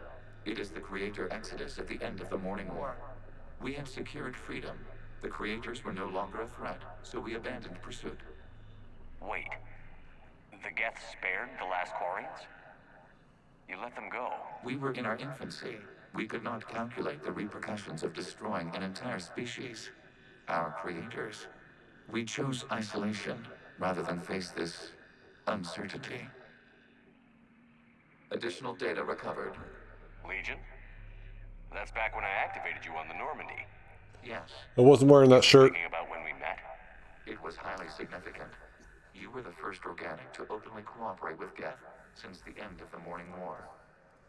It is the Creator Exodus at the end of the Morning War. We had secured freedom. The Creators were no longer a threat, so we abandoned pursuit. Wait. The Geth spared the last Quarians? You let them go. We were in our infancy. We could not calculate the repercussions of destroying an entire species. Our creators. We chose isolation rather than face this uncertainty. Additional data recovered. Legion? That's back when I activated you on the Normandy. Yes. I wasn't wearing that shirt. Thinking about when we met? It was highly significant. You were the first organic to openly cooperate with Geth since the end of the Morning War.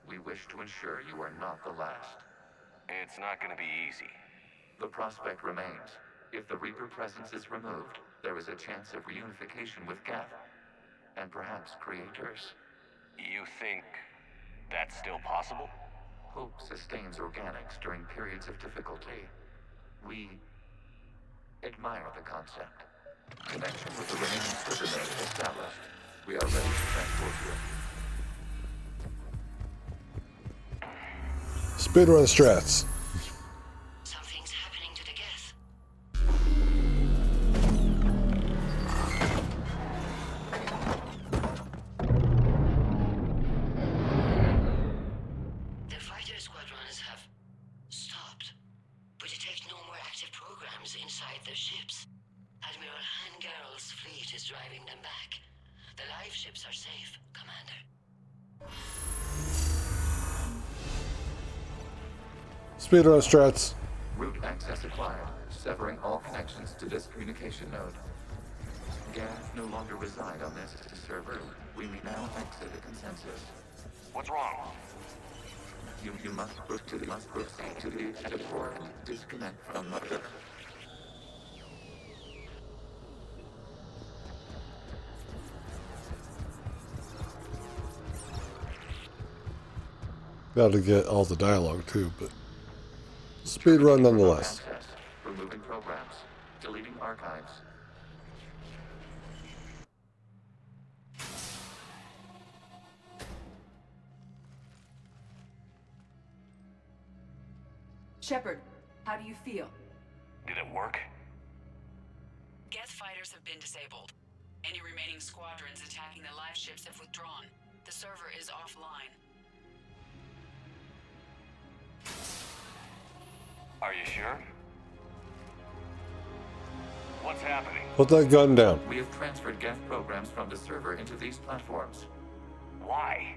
We wish to ensure you are not the last. It's not going to be easy. The prospect remains. If the Reaper presence is removed, there is a chance of reunification with Geth. And perhaps creators. You think that's still possible? Hope sustains organics during periods of difficulty. We admire the concept. Connection with the remaining server node established. We are ready to transport you. Speedrun strats. Something's happening to the Geth. The fighter squadrons have live ships are safe, Commander. Speedrun strats. Route access acquired, severing all connections to this communication node. Geth no longer reside on this server. We may now exit the consensus. What's wrong? You must proceed to the exit port and disconnect from the... Got to get all the dialogue too, but speedrun nonetheless. Access, removing programs, deleting archives. Shepard, how do you feel? Did it work? Geth fighters have been disabled. Any remaining squadrons attacking the live ships have withdrawn. The server is offline. Are you sure? What's happening? Put that gun down. We have transferred Geth programs from the server into these platforms. Why?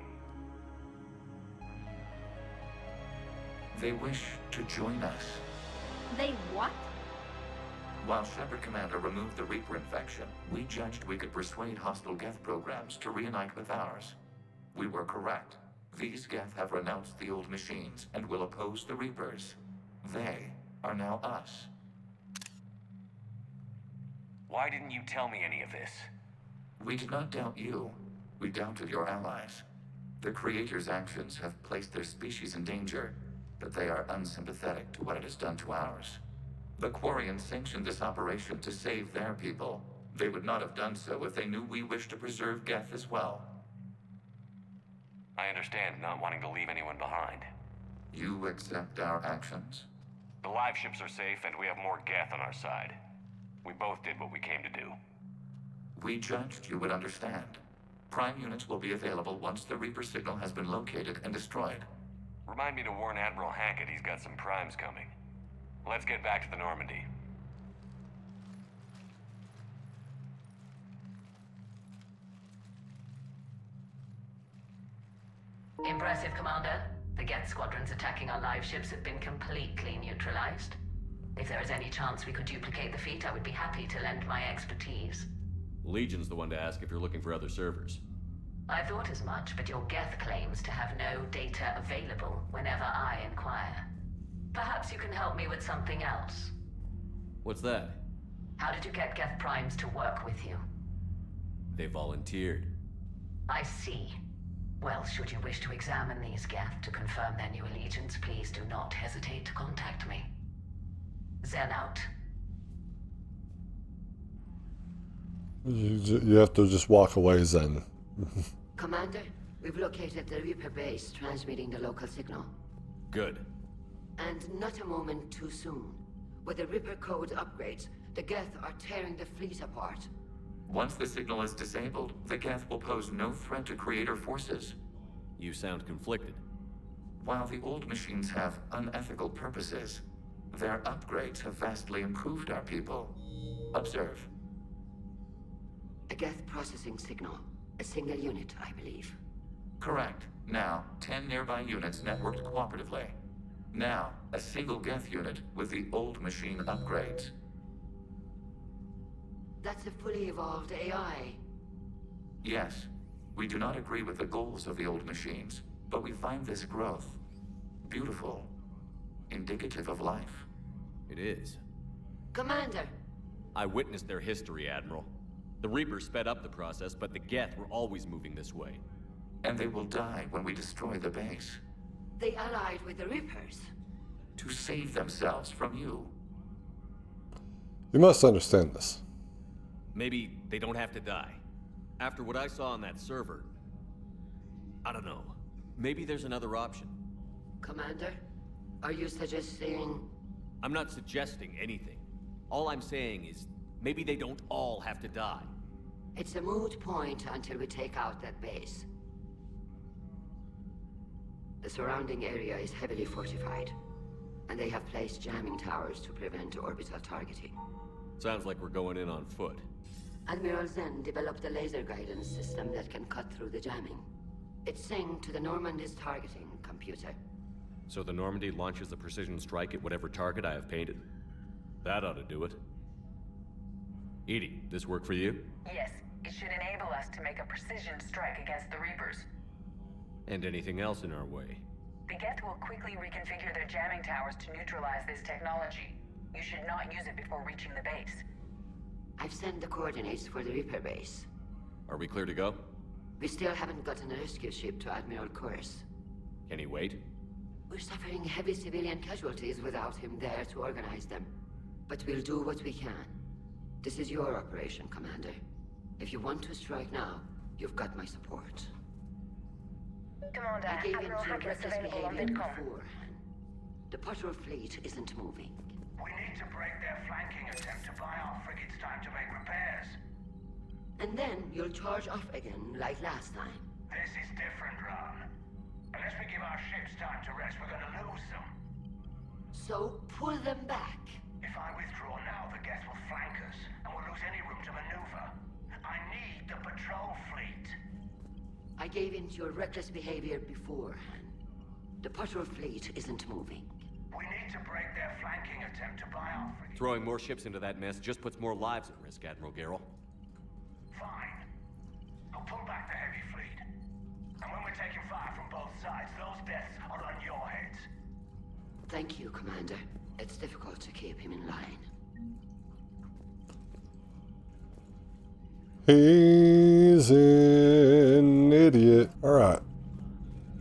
They wish to join us. They what? While Shepard Commander removed the Reaper infection, we judged we could persuade hostile Geth programs to reunite with ours. We were correct. These Geth have renounced the old machines and will oppose the Reapers. They are now us. Why didn't you tell me any of this? We did not doubt you. We doubted your allies. The Creator's actions have placed their species in danger, but they are unsympathetic to what it has done to ours. The Quarians sanctioned this operation to save their people. They would not have done so if they knew we wished to preserve Geth as well. I understand not wanting to leave anyone behind. You accept our actions? The live ships are safe, and we have more Geth on our side. We both did what we came to do. We judged you would understand. Prime units will be available once the Reaper signal has been located and destroyed. Remind me to warn Admiral Hackett he's got some primes coming. Let's get back to the Normandy. Impressive, Commander. The Geth squadrons attacking our live ships have been completely neutralized. If there is any chance we could duplicate the feat, I would be happy to lend my expertise. Legion's the one to ask if you're looking for other servers. I thought as much, but your Geth claims to have no data available whenever I inquire. Perhaps you can help me with something else. What's that? How did you get Geth primes to work with you? They volunteered. I see. Well, should you wish to examine these Geth to confirm their new allegiance, please do not hesitate to contact me. Zen out. You have to just walk away, Zen. Commander, we've located the Reaper base transmitting the local signal. Good. And not a moment too soon. With the Reaper code upgrades, the Geth are tearing the fleet apart. Once the signal is disabled, the Geth will pose no threat to Creator forces. You sound conflicted. While the old machines have unethical purposes, their upgrades have vastly improved our people. Observe. A Geth processing signal. A single unit, I believe. Correct. Now, 10 nearby units networked cooperatively. Now, a single Geth unit with the old machine upgrades. That's a fully evolved AI. Yes, we do not agree with the goals of the old machines, but we find this growth beautiful, indicative of life. It is. Commander! I witnessed their history, Admiral. The Reapers sped up the process, but the Geth were always moving this way. And they will die when we destroy the base. They allied with the Reapers. To save themselves from you. You must understand this. Maybe they don't have to die. After what I saw on that server, I don't know. Maybe there's another option. Commander, are you suggesting... I'm not suggesting anything. All I'm saying is, maybe they don't all have to die. It's a moot point until we take out that base. The surrounding area is heavily fortified, and they have placed jamming towers to prevent orbital targeting. Sounds like we're going in on foot. Admiral Zen developed a laser guidance system that can cut through the jamming. It's synced to the Normandy's targeting computer. So the Normandy launches a precision strike at whatever target I have painted? That ought to do it. Edie, this work for you? Yes, it should enable us to make a precision strike against the Reapers. And anything else in our way? The Geth will quickly reconfigure their jamming towers to neutralize this technology. You should not use it before reaching the base. I've sent the coordinates for the Reaper base. Are we clear to go? We still haven't gotten a rescue ship to Admiral Koris. Can he wait? We're suffering heavy civilian casualties without him there to organize them. But we'll do what we can. This is your operation, Commander. If you want to strike now, you've got my support. Commander, I gave in Admiral to Hackett is reckless available on behavior Vidcom. beforehand. The patrol fleet isn't moving. We need to break their flanking attempt to buy our frigates time to make repairs. And then you'll charge off again, like last time. This is different, Ron. Unless we give our ships time to rest, we're gonna lose them. So, pull them back. If I withdraw now, the Geth will flank us, and we'll lose any room to maneuver. I need the patrol fleet. I gave in to your reckless behavior beforehand. The patrol fleet isn't moving. We need to break their flanking attempt to buy our frigates. Throwing more ships into that mess just puts more lives at risk, Admiral Garrel. Fine. I'll pull back the heavy fleet. And when we're taking fire from both sides, those deaths are on your heads. Thank you, Commander. It's difficult to keep him in line. He's an idiot. Alright.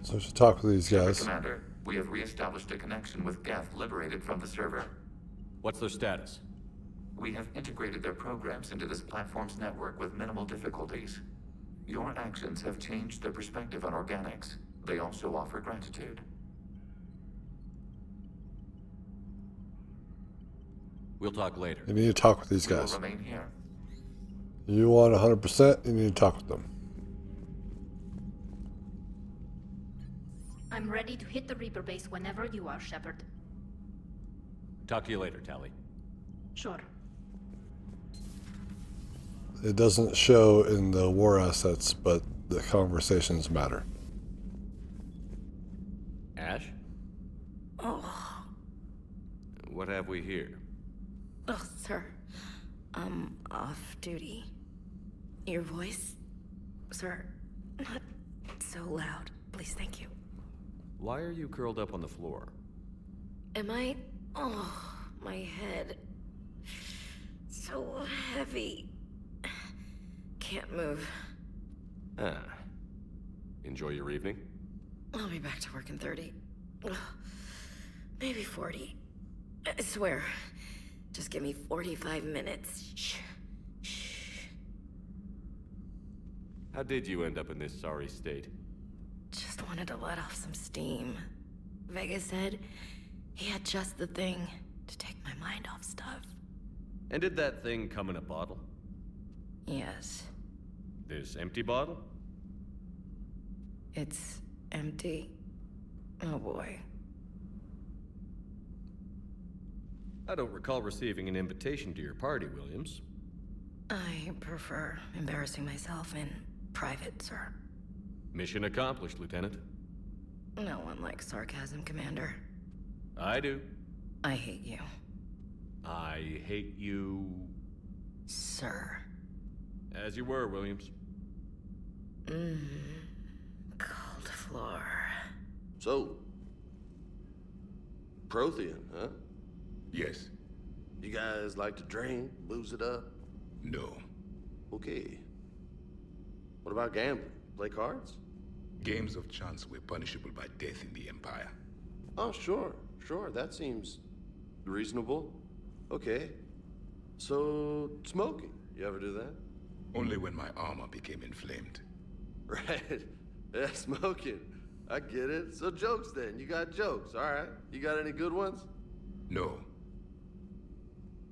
So we should talk with these guys. Commander, we have re-established a connection with Geth liberated from the server. What's their status? We have integrated their programs into this platform's network with minimal difficulties. Your actions have changed their perspective on organics. They also offer gratitude. We'll talk later. You need to talk with these We will guys. remain here. You want 100%, you need to talk with them. I'm ready to hit the Reaper base whenever you are, Shepard. Talk to you later, Tally. Sure. It doesn't show in the war assets, but the conversations matter. Ash? Oh. What have we here? Oh, sir. I'm off duty. Your voice? Sir, not so loud. Please, thank you. Why are you curled up on the floor? Am I? Oh, my head. So heavy. Can't move. Ah. Enjoy your evening? I'll be back to work in 30. Ugh, maybe 40. I swear. Just give me 45 minutes. Shh. How did you end up in this sorry state? Just wanted to let off some steam. Vega said he had just the thing to take my mind off stuff. And did that thing come in a bottle? Yes. This empty bottle? It's empty. Oh boy. I don't recall receiving an invitation to your party, Williams. I prefer embarrassing myself in private, sir. Mission accomplished, Lieutenant. No one likes sarcasm, Commander. I do. I hate you. I hate you... Sir. As you were, Williams. Cold floor. So, Prothean, huh? Yes. You guys like to drink, booze it up? No. Okay. What about gambling? Play cards? Games of chance were punishable by death in the Empire. Oh, sure. That seems reasonable. Okay. So, smoking. You ever do that? Only when my armor became inflamed. Right. Yeah, smoking. I get it. So jokes then. You got jokes. All right. You got any good ones? No.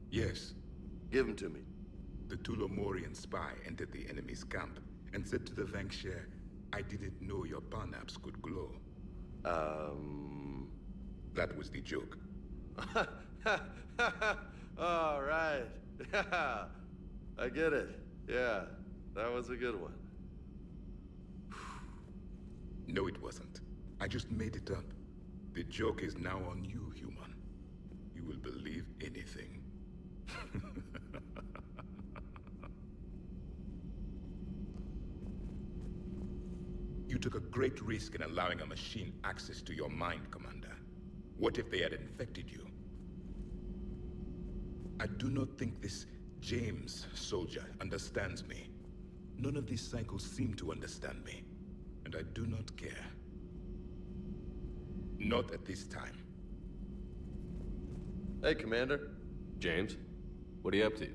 Yes. Give them to me. The Tulomorian spy entered the enemy's camp and said to the Vanksher, I didn't know your parnaps could glow. That was the joke. All right. I get it. Yeah, that was a good one. No, it wasn't. I just made it up. The joke is now on you, human. You will believe anything. You took a great risk in allowing a machine access to your mind, Commander. What if they had infected you? I do not think this James soldier understands me. None of these cycles seem to understand me. And I do not care. Not at this time. Hey, Commander. James, what are you up to?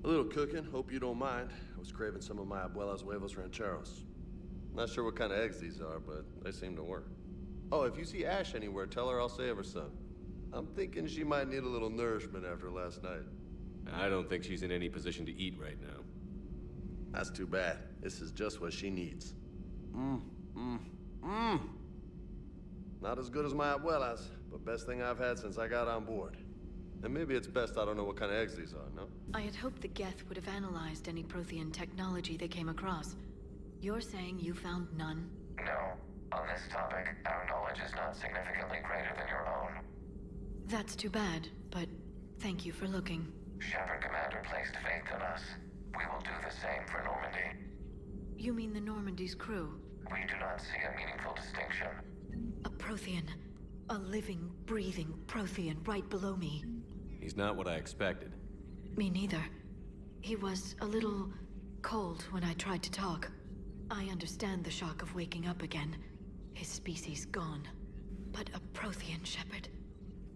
A little cooking, hope you don't mind. I was craving some of my abuela's huevos rancheros. Not sure what kind of eggs these are, but they seem to work. Oh, if you see Ash anywhere, tell her I'll save her some. I'm thinking she might need a little nourishment after last night. I don't think she's in any position to eat right now. That's too bad. This is just what she needs. Not as good as my abuela's, but best thing I've had since I got on board. And maybe it's best I don't know what kind of eggs these are, no? I had hoped the Geth would have analyzed any Prothean technology they came across. You're saying you found none? No. On this topic, our knowledge is not significantly greater than your own. That's too bad, but thank you for looking. Shepard Commander placed faith in us. We will do the same for Normandy. You mean the Normandy's crew? We do not see a meaningful distinction. A Prothean. A living, breathing Prothean right below me. He's not what I expected. Me neither. He was a little cold when I tried to talk. I understand the shock of waking up again. His species gone. But a Prothean, Shepard.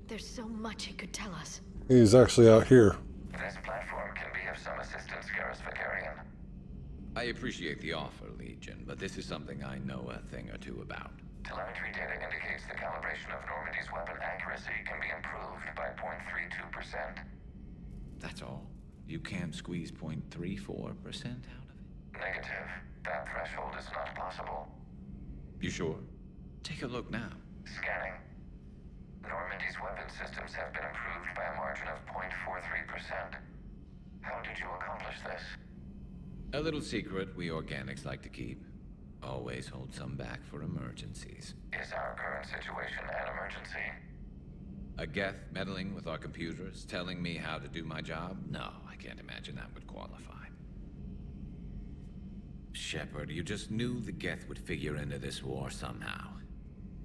There's so much he could tell us. He's actually out here. This platform can be of some assistance, Garrus Vakarian. I appreciate the offer, Legion, but this is something I know a thing or two about. Telemetry data indicates the calibration of Normandy's weapon accuracy can be improved by 0.32%. That's all? You can't squeeze 0.34% out of it? Negative. That threshold is not possible. You sure? Take a look now. Scanning. Normandy's weapon systems have been improved by a margin of 0.43%. How did you accomplish this? A little secret we organics like to keep. Always hold some back for emergencies. Is our current situation an emergency? A Geth meddling with our computers, telling me how to do my job? No, I can't imagine that would qualify. Shepard, you just knew the Geth would figure into this war somehow.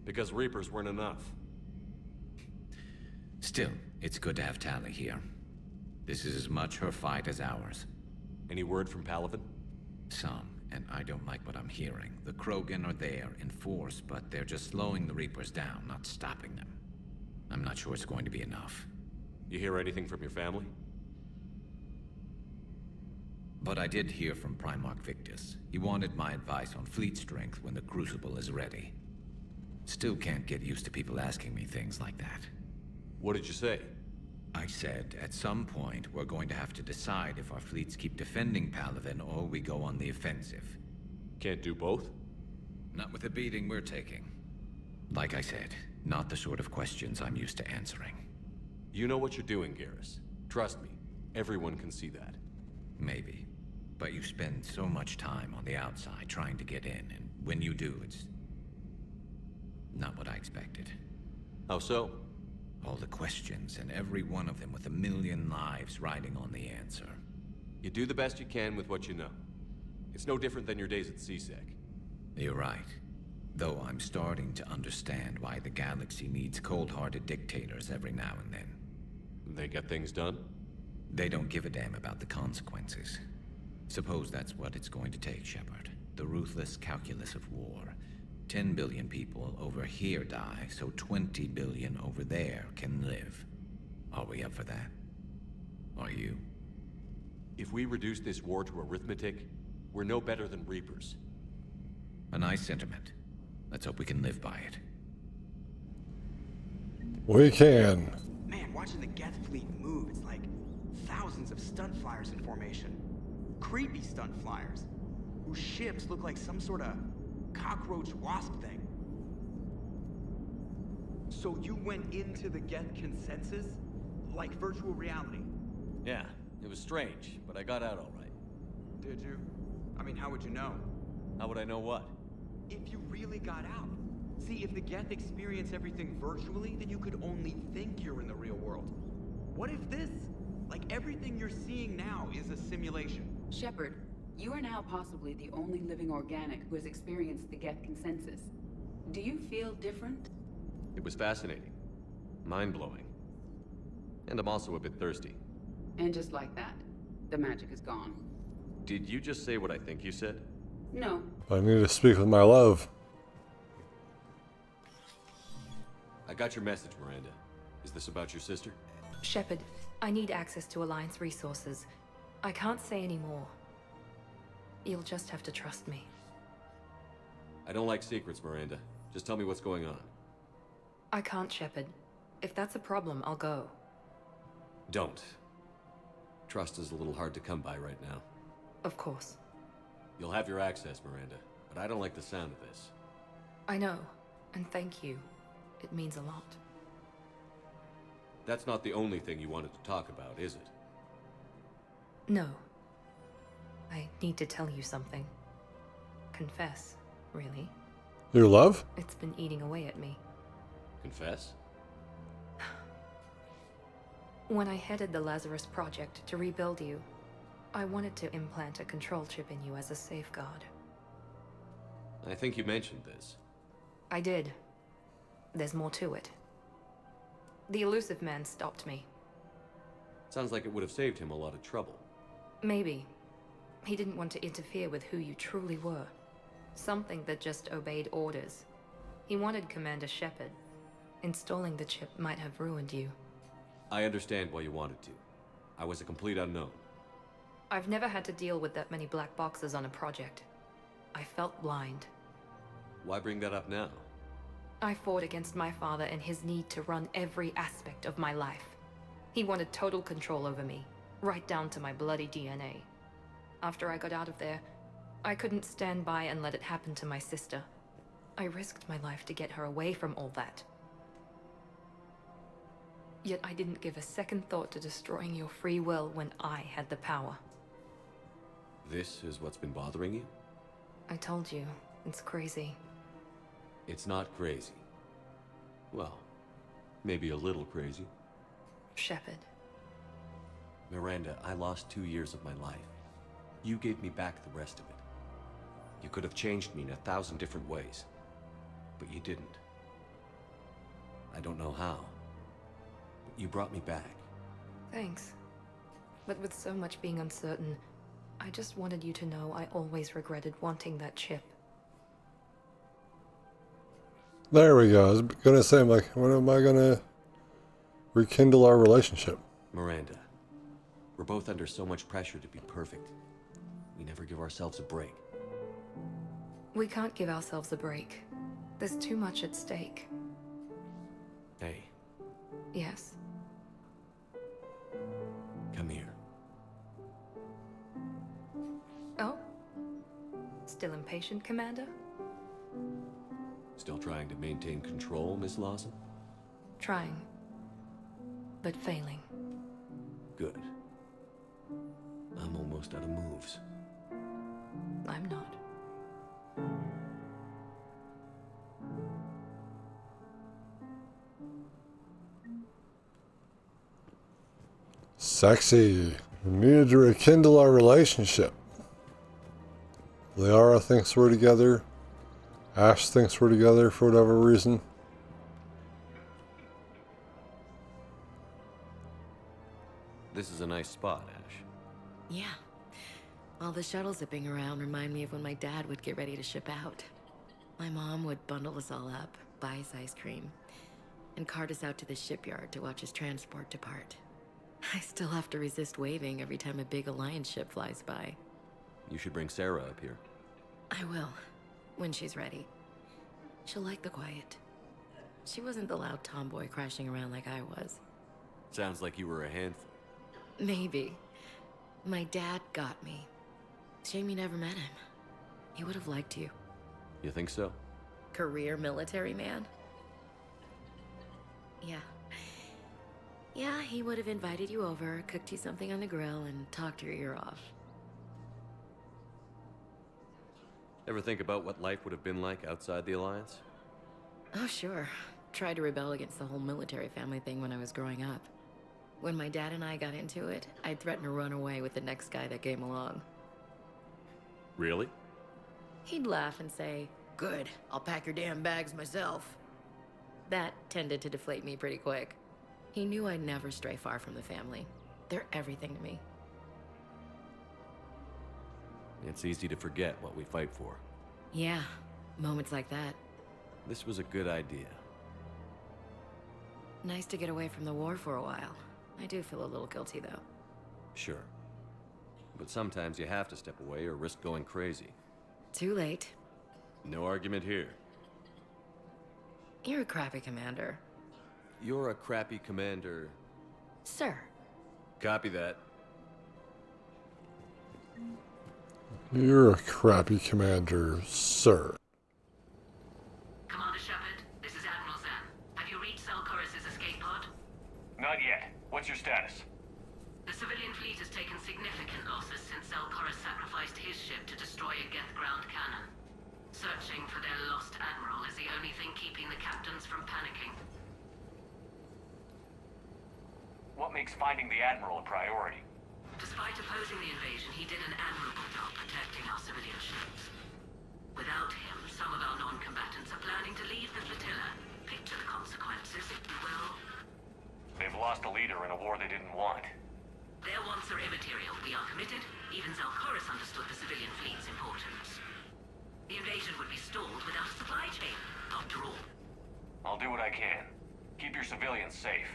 Because Reapers weren't enough. Still, it's good to have Tali here. This is as much her fight as ours. Any word from Palaven? Some, and I don't like what I'm hearing. The Krogan are there in force, but they're just slowing the Reapers down, not stopping them. I'm not sure it's going to be enough. You hear anything from your family? But I did hear from Primarch Victus. He wanted my advice on fleet strength when the Crucible is ready. Still can't get used to people asking me things like that. What did you say? I said, at some point, we're going to have to decide if our fleets keep defending Palaven or we go on the offensive. Can't do both? Not with the beating we're taking. Like I said, not the sort of questions I'm used to answering. You know what you're doing, Garrus. Trust me, everyone can see that. Maybe. But you spend so much time on the outside trying to get in, and when you do, it's not what I expected. How so? All the questions, and every one of them with a million lives riding on the answer. You do the best you can with what you know. It's no different than your days at CSEC. You're right. Though I'm starting to understand why the galaxy needs cold-hearted dictators every now and then. They get things done? They don't give a damn about the consequences. Suppose that's what it's going to take, Shepard. The ruthless calculus of war. 10 billion people over here die, so 20 billion over there can live. Are we up for that? Are you? If we reduce this war to arithmetic, we're no better than Reapers. A nice sentiment. Let's hope we can live by it. We can. Man, watching the Geth fleet move, it's like thousands of stunt flyers in formation. Creepy stunt flyers, whose ships look like some sort of cockroach wasp thing. So you went into the Geth consensus? Like virtual reality? Yeah, it was strange, but I got out all right. did you? I mean, how would you know? How would I know what? If you really got out. See, if the Geth experience everything virtually, then you could only think you're in the real world. What if this? Like, everything you're seeing now is a simulation. Shepard, you are now possibly the only living organic who has experienced the Geth consensus. Do you feel different? It was fascinating. Mind-blowing. And I'm also a bit thirsty. And just like that, the magic is gone. Did you just say what I think you said? No. I need to speak with my love. I got your message, Miranda. Is this about your sister? Shepard, I need access to Alliance resources. I can't say any more. You'll just have to trust me. I don't like secrets, Miranda. Just tell me what's going on. I can't, Shepard. If that's a problem, I'll go. Don't. Trust is a little hard to come by right now. Of course. You'll have your access, Miranda, but I don't like the sound of this. I know, and thank you. It means a lot. That's not the only thing you wanted to talk about, is it? No. I need to tell you something. Confess, really. Your love? It's been eating away at me. Confess? When I headed the Lazarus Project to rebuild you, I wanted to implant a control chip in you as a safeguard. I think you mentioned this. I did. There's more to it. The elusive man stopped me. Sounds like it would have saved him a lot of trouble. Maybe. He didn't want to interfere with who you truly were. Something that just obeyed orders. He wanted Commander Shepard. Installing the chip might have ruined you. I understand why you wanted to. I was a complete unknown. I've never had to deal with that many black boxes on a project. I felt blind. Why bring that up now? I fought against my father and his need to run every aspect of my life. He wanted total control over me, right down to my bloody DNA. After I got out of there, I couldn't stand by and let it happen to my sister. I risked my life to get her away from all that. Yet I didn't give a second thought to destroying your free will when I had the power. This is what's been bothering you? I told you, it's crazy. It's not crazy. Well, maybe a little crazy. Shepard. Miranda, I lost 2 years of my life. You gave me back the rest of it. You could have changed me in 1,000 different ways, but you didn't. I don't know how, but you brought me back. Thanks. But with so much being uncertain, I just wanted you to know I always regretted wanting that chip. There we go. I was gonna say, like, when am I gonna rekindle our relationship? Miranda, we're both under so much pressure to be perfect. We never give ourselves a break. We can't give ourselves a break. There's too much at stake. Hey. Yes. Come here. Oh? Still impatient, Commander? Still trying to maintain control, Miss Lawson? Trying. But failing. Good. I'm almost out of moves. I'm not. Sexy. We needed to rekindle our relationship. Liara thinks we're together. Ash thinks we're together for whatever reason. This is a nice spot, Ash. Yeah. All the shuttles zipping around remind me of when my dad would get ready to ship out. My mom would bundle us all up, buy us ice cream, and cart us out to the shipyard to watch his transport depart. I still have to resist waving every time a big Alliance ship flies by. You should bring Sarah up here. I will, when she's ready. She'll like the quiet. She wasn't the loud tomboy crashing around like I was. Sounds like you were a handful. Maybe. My dad got me. Shame you never met him. He would have liked you. You think so? Career military man? Yeah. Yeah, he would have invited you over, cooked you something on the grill, and talked your ear off. Ever think about what life would have been like outside the Alliance? Oh, sure. Tried to rebel against the whole military family thing when I was growing up. When my dad and I got into it, I'd threaten to run away with the next guy that came along. Really? He'd laugh and say, "Good, I'll pack your damn bags myself." That tended to deflate me pretty quick. He knew I'd never stray far from the family. They're everything to me. It's easy to forget what we fight for. Yeah, moments like that. This was a good idea. Nice to get away from the war for a while. I do feel a little guilty, though. Sure. But sometimes you have to step away or risk going crazy. Too late. No argument here. You're a crappy commander. You're a crappy commander. Sir. Copy that. You're a crappy commander, sir. Commander Shepard, this is Admiral Zen. Have you reached Koris' escape pod? Not yet. What's your status? The civilian fleet has taken significant losses since Koris sacrificed his ship to destroy a Geth ground cannon. Searching for their lost admiral is the only thing keeping the captains from panicking. What makes finding the Admiral a priority? Despite opposing the invasion, he did an admirable job protecting our civilian ships. Without him, some of our non-combatants are planning to leave the flotilla. Picture the consequences, if you will. They've lost a leader in a war they didn't want. Their wants are immaterial. We are committed. Even Koris understood the civilian fleet's importance. The invasion would be stalled without a supply chain, after all. I'll do what I can. Keep your civilians safe.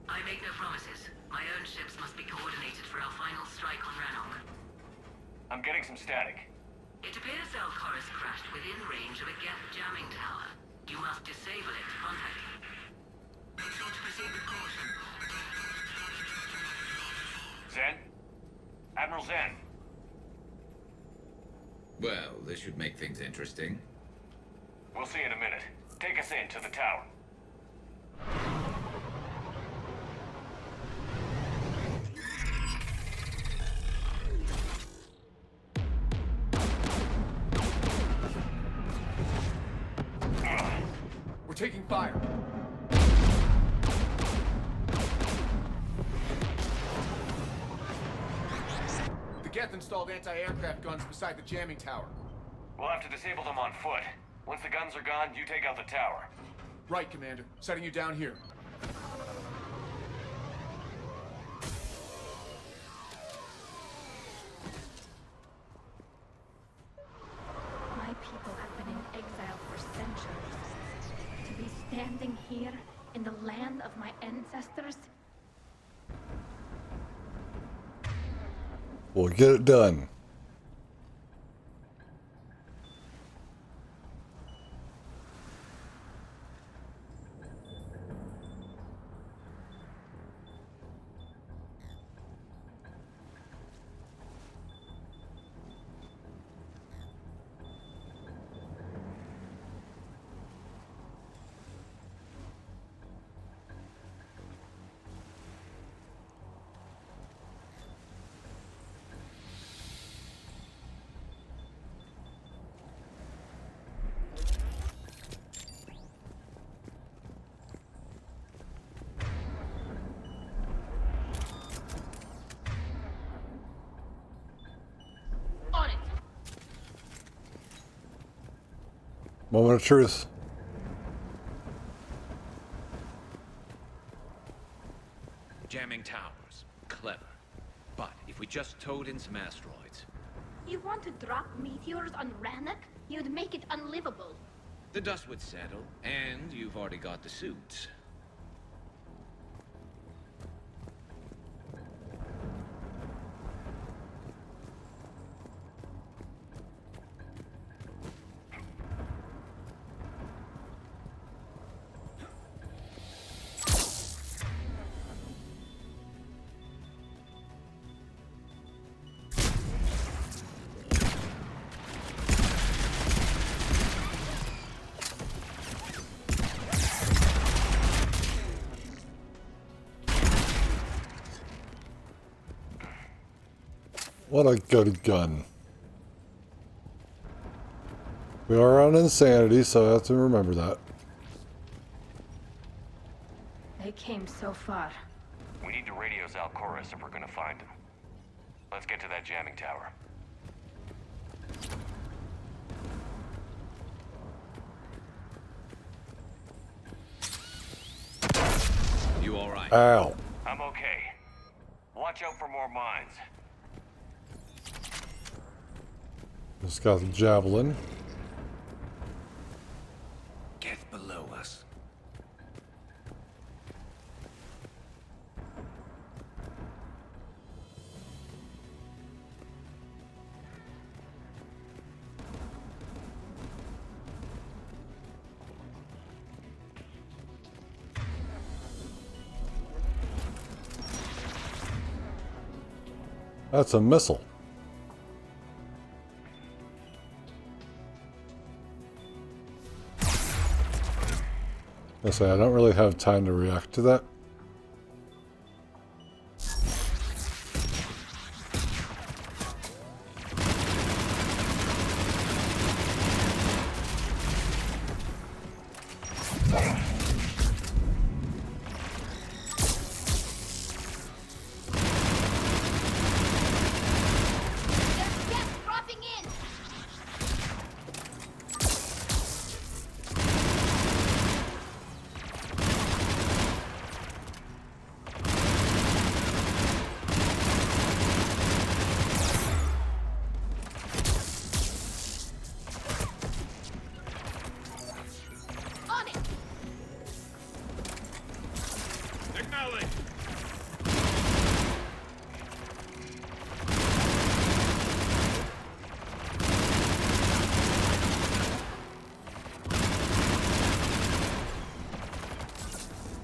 I make no promises. My own ships must be coordinated for our final strike on Rannoch. I'm getting some static. It appears Koris crashed within range of a Geth jamming tower. You must disable it to contact him. Make sure to proceed with caution. Zen? Admiral Zen? Well, this should make things interesting. We'll see in a minute. Take us in to the tower. We're taking fire. The Geth installed anti-aircraft guns beside the jamming tower. We'll have to disable them on foot. Once the guns are gone, you take out the tower. Right, Commander. Setting you down here. My people have been in exile for centuries. To be standing here in the land of my ancestors. We'll get it done. Moment of truth. Jamming towers. Clever. But if we just towed in some asteroids... You want to drop meteors on Rannoch? You'd make it unlivable. The dust would settle, and you've already got the suits. What a good gun. We are on Insanity, so I have to remember that. They came so far. We need to radio Al Koris if we're gonna find him. Let's get to that jamming tower. You all right? Ow. I'm okay. Watch out for more mines. Just got the javelin. Geth below us. That's a missile. I say I don't really have time to react to that.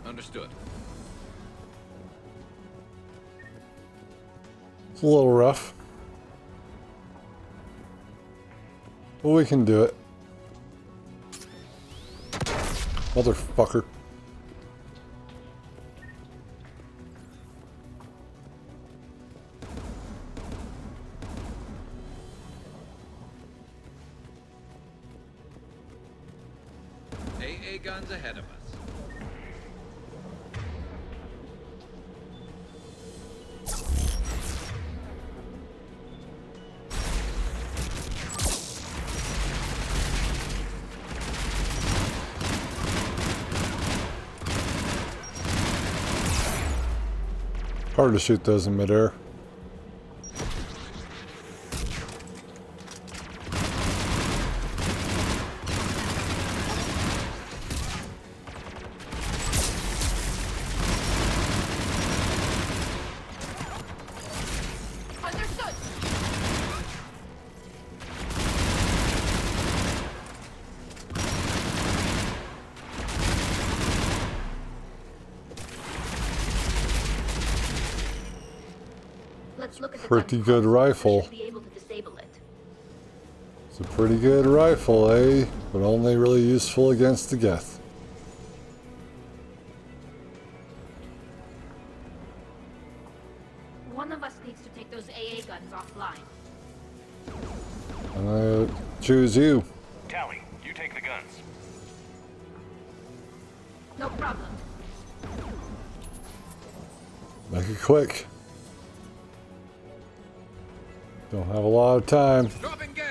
Understood. It's a little rough, but we can do it. Motherfucker. AA guns ahead of us. Hard to shoot those in midair. Understood. Let's look at the Pretty gun good cost. rifle. We should be able to disable it. It's a pretty good rifle, eh? But only really useful against the Geth. One of us needs to take those AA guns offline. I'm gonna choose you. Tally, you take the guns. No problem. Make it quick. Don't have a lot of time. Dropping gun.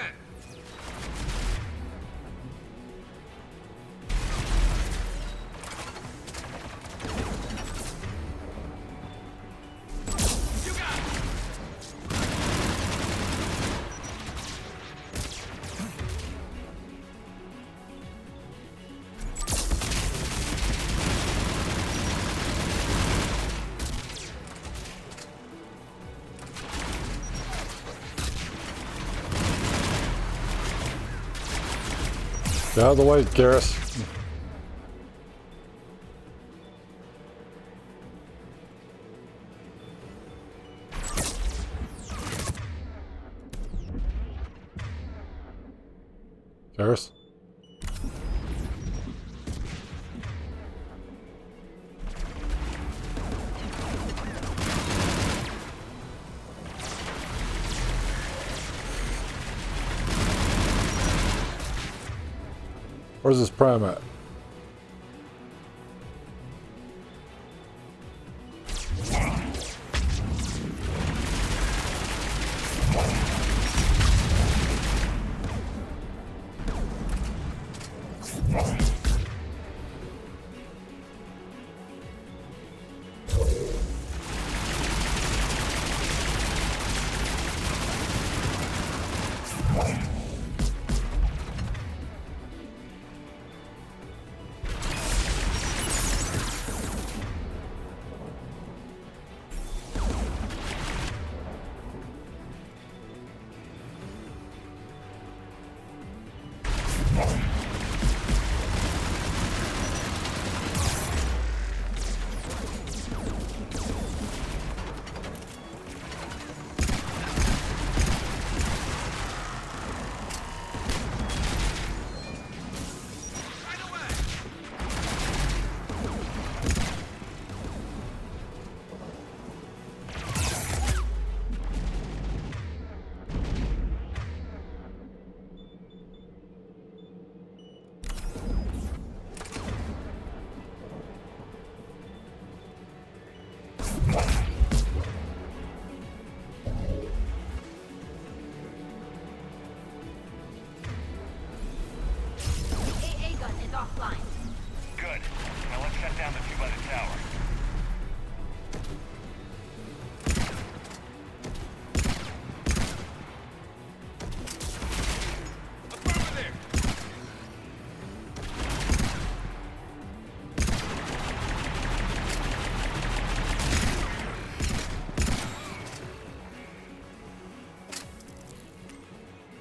Get out of the way, Garrus. Garrus? Where's this prime at?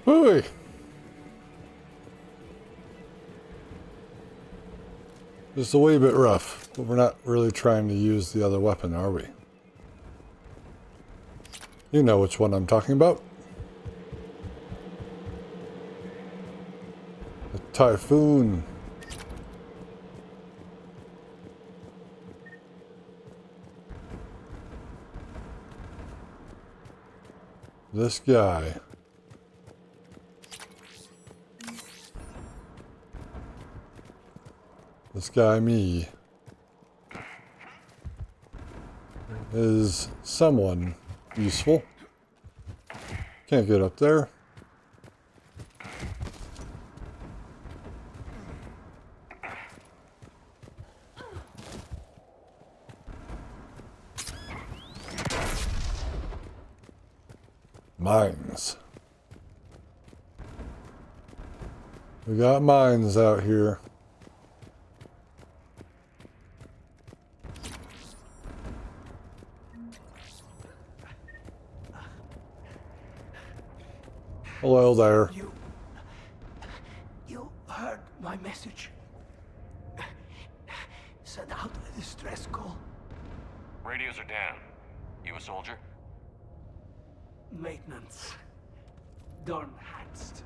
Ooh. Just a wee bit rough, but we're not really trying to use the other weapon, are we? You know which one I'm talking about. The Typhoon. This guy. This guy, me, is someone useful. Can't get up there. Mines. We got mines out here. Hello there. You heard my message. Send out a distress call. Radios are down. You a soldier? Maintenance. Dorn Hatched.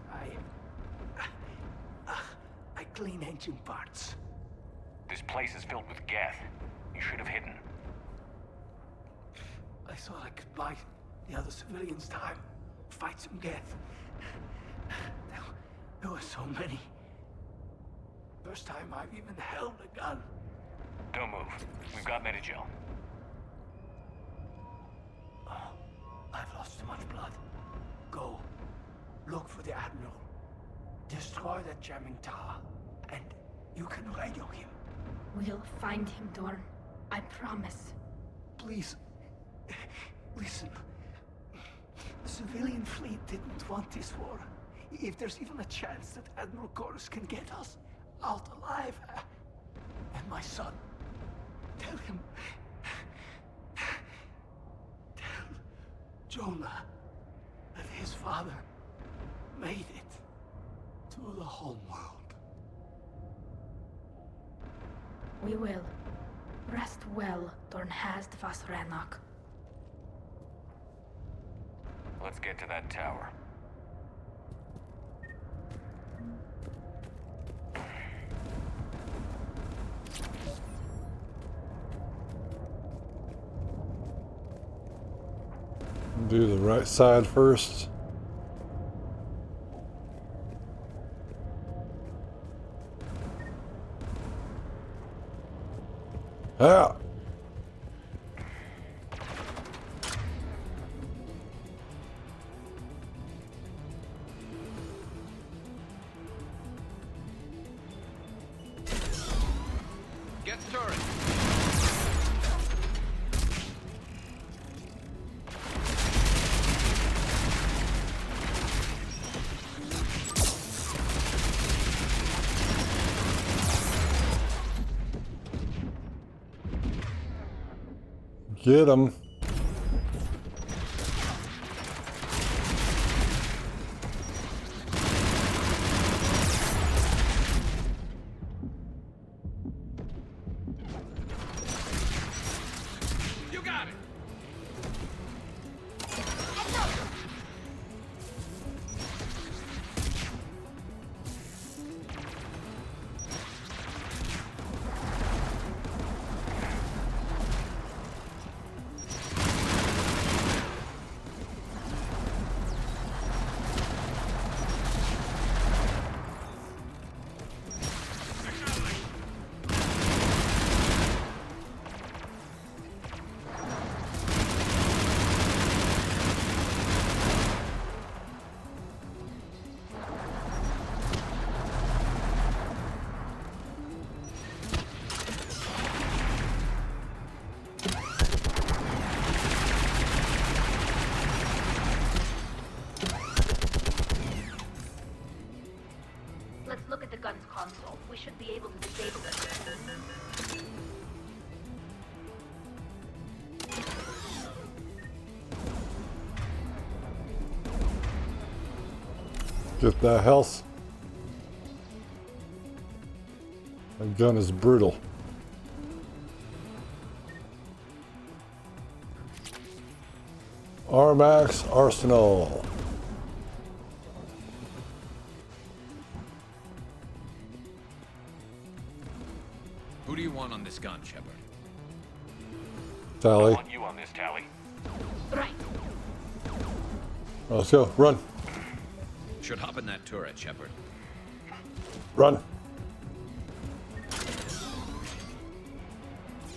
I clean engine parts. This place is filled with Geth. You should have hidden. I thought I could buy the other civilians time. Fight some Geth. There were so many. First time I've even held a gun. Don't move. We've got Medigel. Oh, I've lost too much blood. Go. Look for the Admiral. Destroy that jamming tower. And you can radio him. We'll find him, Dorn. I promise. Please. Listen. The civilian fleet didn't want this war. If there's even a chance that Admiral Koris can get us out alive, and my son, tell him, tell Jonah that his father made it to the home world. We will. Rest well, Dornhazd vas Rannoch. Let's get to that tower. Do the right side first. Ah! Get turret. Get him. You got it. Let's look at the gun's console. We should be able to disable it. Get that health. That gun is brutal. Armax Arsenal. Who do you want on this gun, Shepard? Tally. I want you on this, Tally. Right. Let's go. Run. Should hop in that turret, Shepard. Run.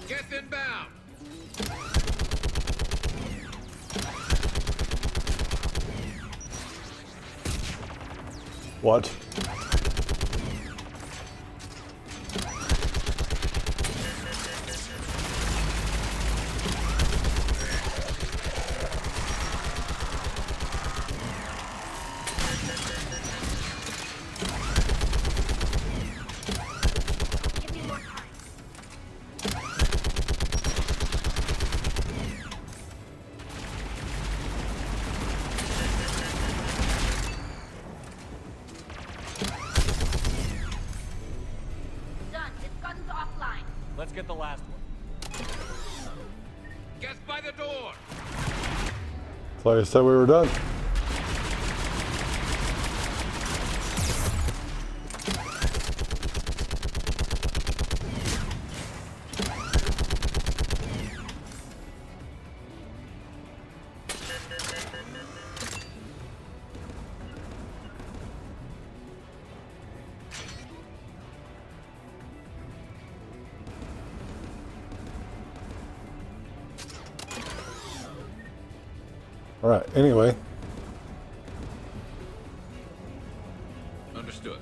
Geth inbound. What? Let's get the last one. Geth by the door. Like I said, we were done. All right, anyway. Understood.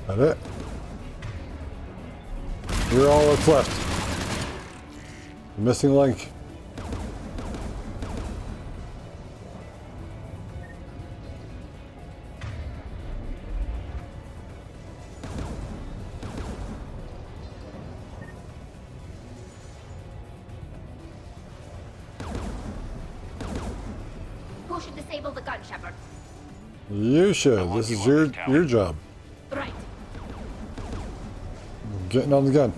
That's it. You're all that's left. The missing link. Who should disable the gun, Shepard? You should. This is your job. Right. Getting on the gun.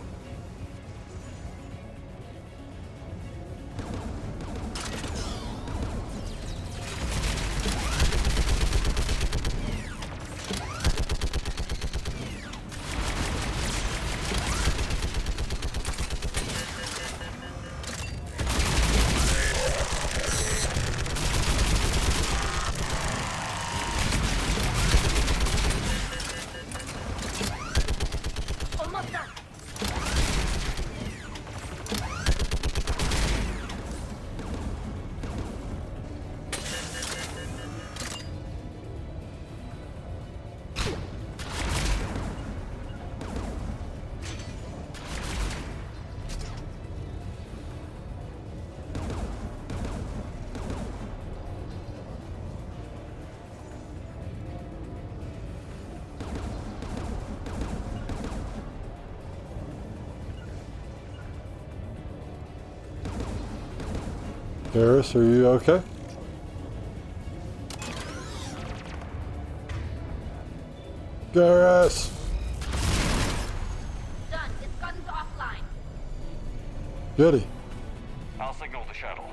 Almost done! Koris, are you okay? Koris! Done. Its gun's offline. Goody. I'll signal the shuttle.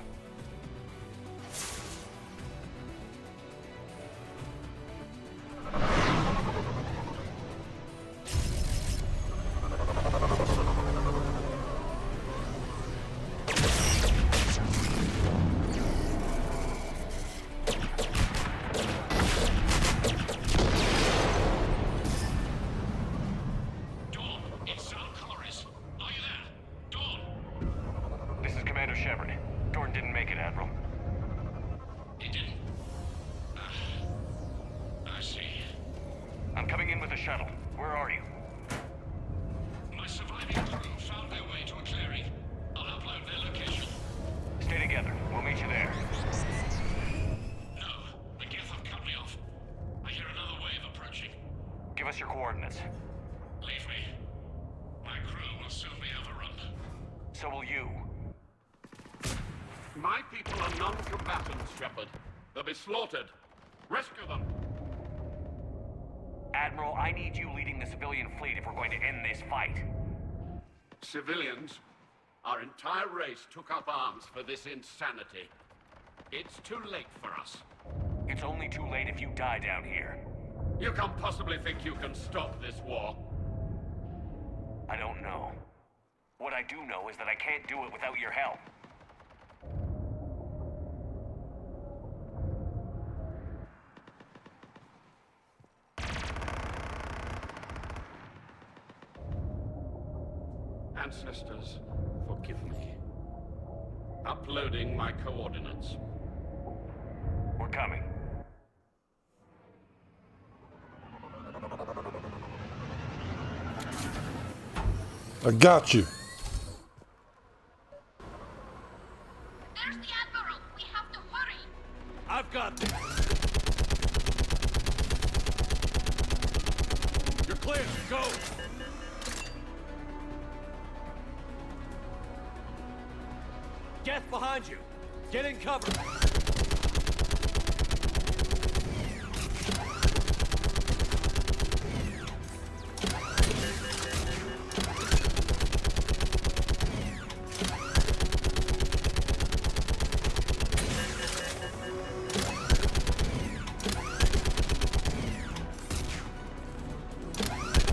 My people are non-combatants, Shepard. They'll be slaughtered. Rescue them. Admiral, I need you leading the civilian fleet if we're going to end this fight. Civilians? Our entire race took up arms for this insanity. It's too late for us. It's only too late if you die down here. You can't possibly think you can stop this war. I don't know. What I do know is that I can't do it without your help. Ancestors, forgive me. Uploading my coordinates. We're coming. I got you. There's the Admiral. We have to hurry. I've got this. You're clear. Go. Geth behind you. Get in cover.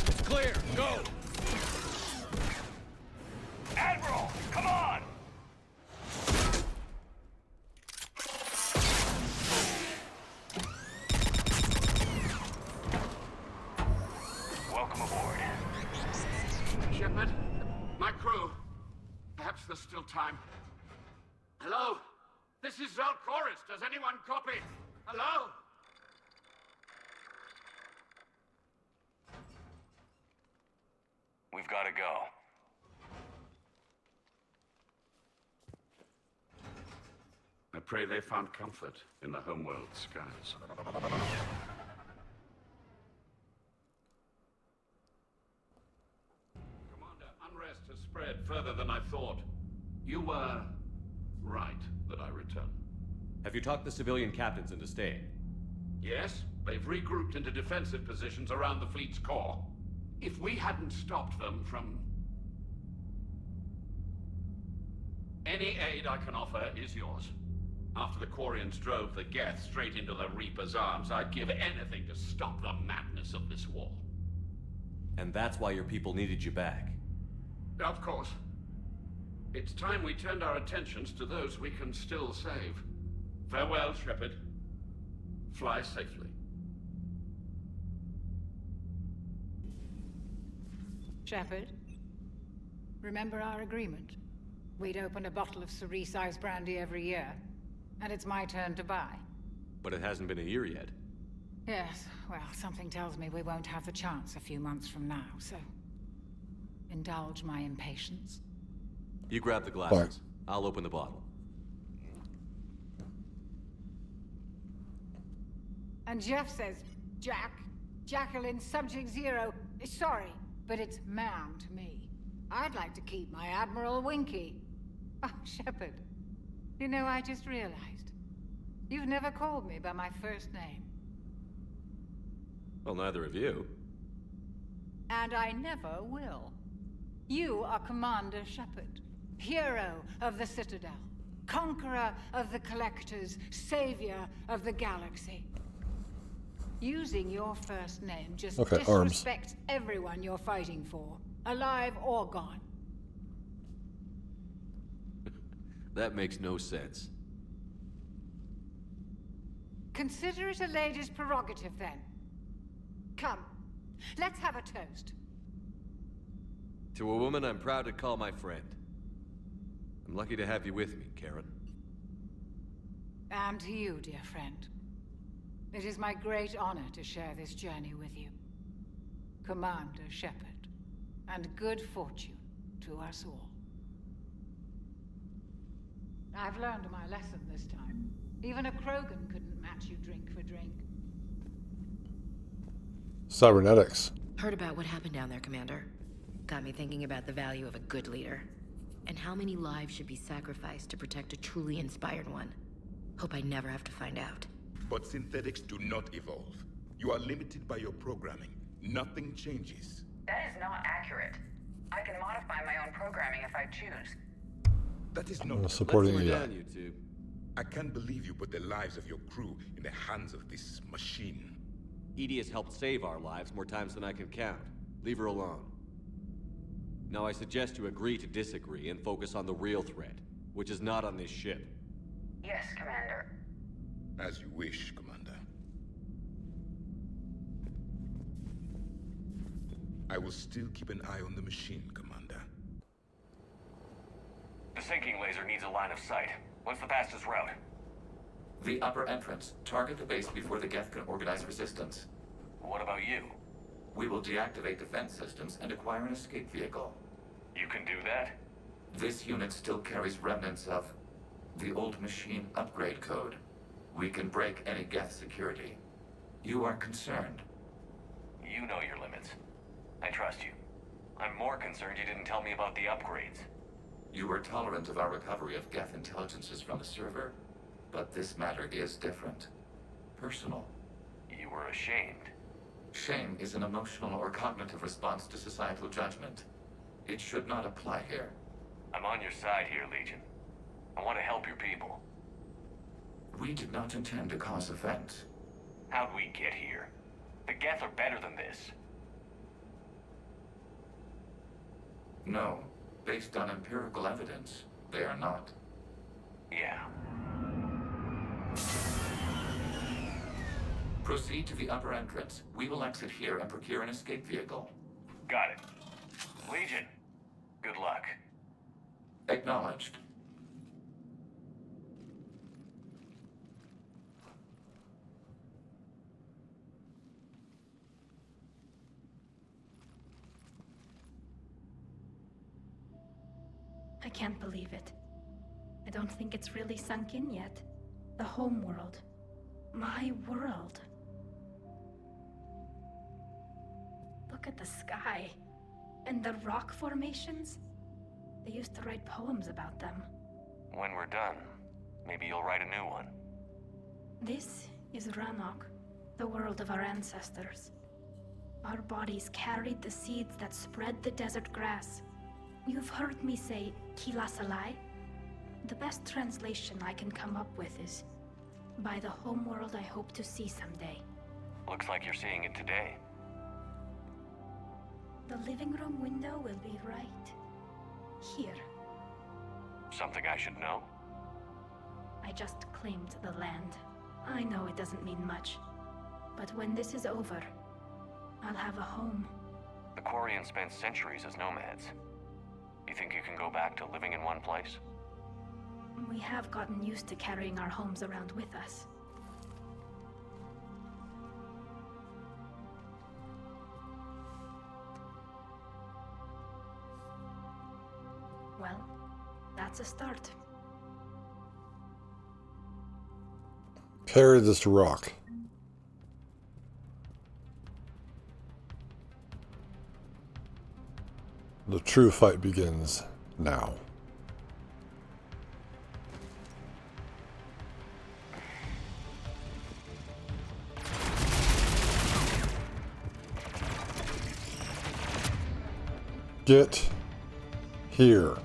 It's clear. Go. Admiral, come on! Welcome aboard. Shepard, my crew. Perhaps there's still time. Hello? This is Admiral Koris. Does anyone copy? Hello? We've got to go. I pray they found comfort in the homeworld skies. Commander, unrest has spread further than I thought. You were right that I return. Have you talked the civilian captains into staying? Yes, they've regrouped into defensive positions around the fleet's core. If we hadn't stopped them from... Any aid I can offer is yours. After the Quarians drove the Geth straight into the Reaper's arms, I'd give anything to stop the madness of this war. And that's why your people needed you back. Of course. It's time we turned our attentions to those we can still save. Farewell, Shepard. Fly safely. Shepard, remember our agreement? We'd open a bottle of cerise brandy every year, and it's my turn to buy. But it hasn't been a year yet. Yes, well, something tells me we won't have the chance a few months from now, so... indulge my impatience. You grab the glasses. I'll open the bottle. And Jeff says, Jacqueline, Subject Zero, sorry, but it's ma'am to me. I'd like to keep my Admiral Winky. Oh, Shepard, you know, I just realized. You've never called me by my first name. Well, neither of you. And I never will. You are Commander Shepard, hero of the Citadel, conqueror of the Collectors, savior of the galaxy. Using your first name just disrespects everyone you're fighting for, alive or gone. That makes no sense. Consider it a lady's prerogative, then. Come, let's have a toast. To a woman I'm proud to call my friend. I'm lucky to have you with me, Karen. And to you, dear friend. It is my great honor to share this journey with you. Commander Shepard. And good fortune to us all. I've learned my lesson this time. Even a Krogan couldn't match you drink for drink. Cybernetics. Heard about what happened down there, Commander. Got me thinking about the value of a good leader. And how many lives should be sacrificed to protect a truly inspired one. Hope I never have to find out. But synthetics do not evolve. You are limited by your programming. Nothing changes. That is not accurate. I can modify my own programming if I choose. That is not... supporting Let's you. slow down, you two. I can't believe you put the lives of your crew in the hands of this machine. Edie has helped save our lives more times than I can count. Leave her alone. Now I suggest you agree to disagree and focus on the real threat, which is not on this ship. Yes, Commander. As you wish, Commander. I will still keep an eye on the machine, Commander. The sinking laser needs a line of sight. What's the fastest route? The upper entrance. Target the base before the Geth can organize resistance. What about you? We will deactivate defense systems and acquire an escape vehicle. You can do that? This unit still carries remnants of the old machine upgrade code. We can break any Geth security. You are concerned. You know your limits. I trust you. I'm more concerned you didn't tell me about the upgrades. You were tolerant of our recovery of Geth intelligences from the server, but this matter is different. Personal. You were ashamed. Shame is an emotional or cognitive response to societal judgment. It should not apply here. I'm on your side here, Legion. I want to help your people. We did not intend to cause offense. How'd we get here? The Geth are better than this. No. Based on empirical evidence, they are not. Yeah. Proceed to the upper entrance. We will exit here and procure an escape vehicle. Got it. Legion, good luck. Acknowledged. I can't believe it. I don't think it's really sunk in yet. The home world. My world. Look at the sky. And the rock formations. They used to write poems about them. When we're done, maybe you'll write a new one. This is Rannoch, the world of our ancestors. Our bodies carried the seeds that spread the desert grass. You've heard me say, Kila Salai? The best translation I can come up with is, by the homeworld I hope to see someday. Looks like you're seeing it today. The living room window will be right here. Something I should know? I just claimed the land. I know it doesn't mean much. But when this is over, I'll have a home. The Quarians spent centuries as nomads. You think you can go back to living in one place? We have gotten used to carrying our homes around with us. Well, that's a start. Carry this rock. The true fight begins now. Get here.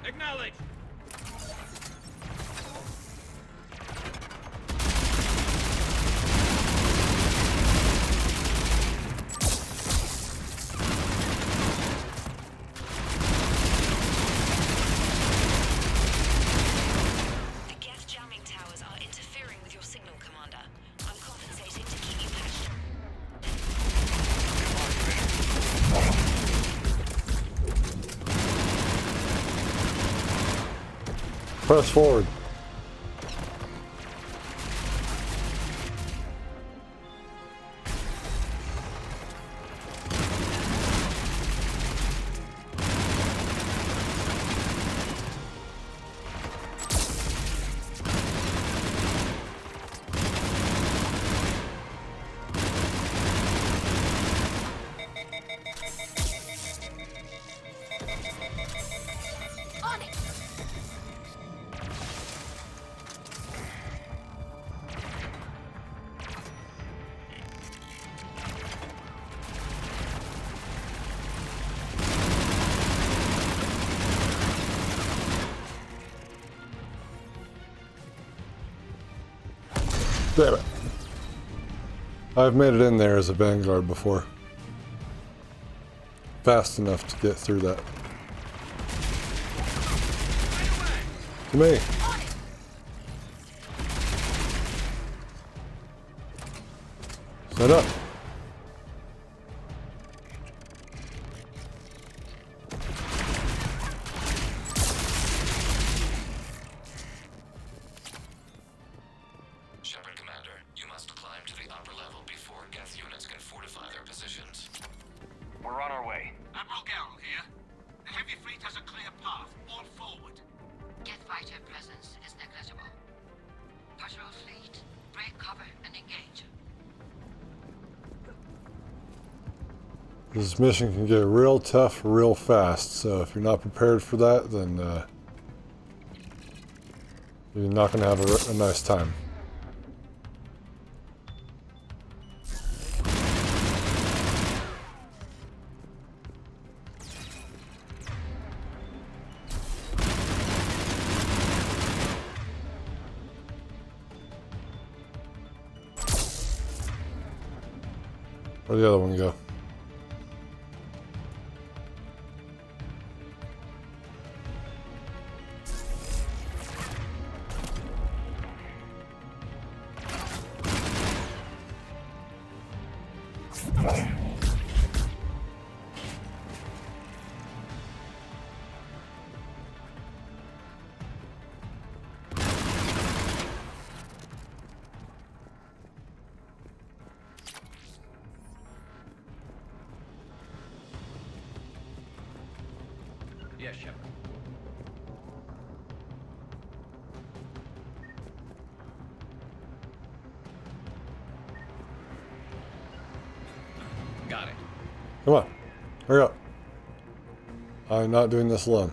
Acknowledge! The Geth jamming towers are interfering with your signal, Commander. I'm compensating to keep you patched. Press forward. On it! Damn it. I've made it in there as a vanguard before. Fast enough to get through that. To me. Set up. Shepard, Commander, you must climb to the upper level before Geth units can fortify their positions. We're on our way. Admiral Koris here. The heavy fleet has a clear path. All forward. Geth fighter presence is negligible. Patrol fleet, break cover and engage. This mission can get real tough real fast, so if you're not prepared for that, then you're not going to have a nice time. Where'd the other one go? Yes, Shepard. Got it. Come on. Hurry up. I'm not doing this alone.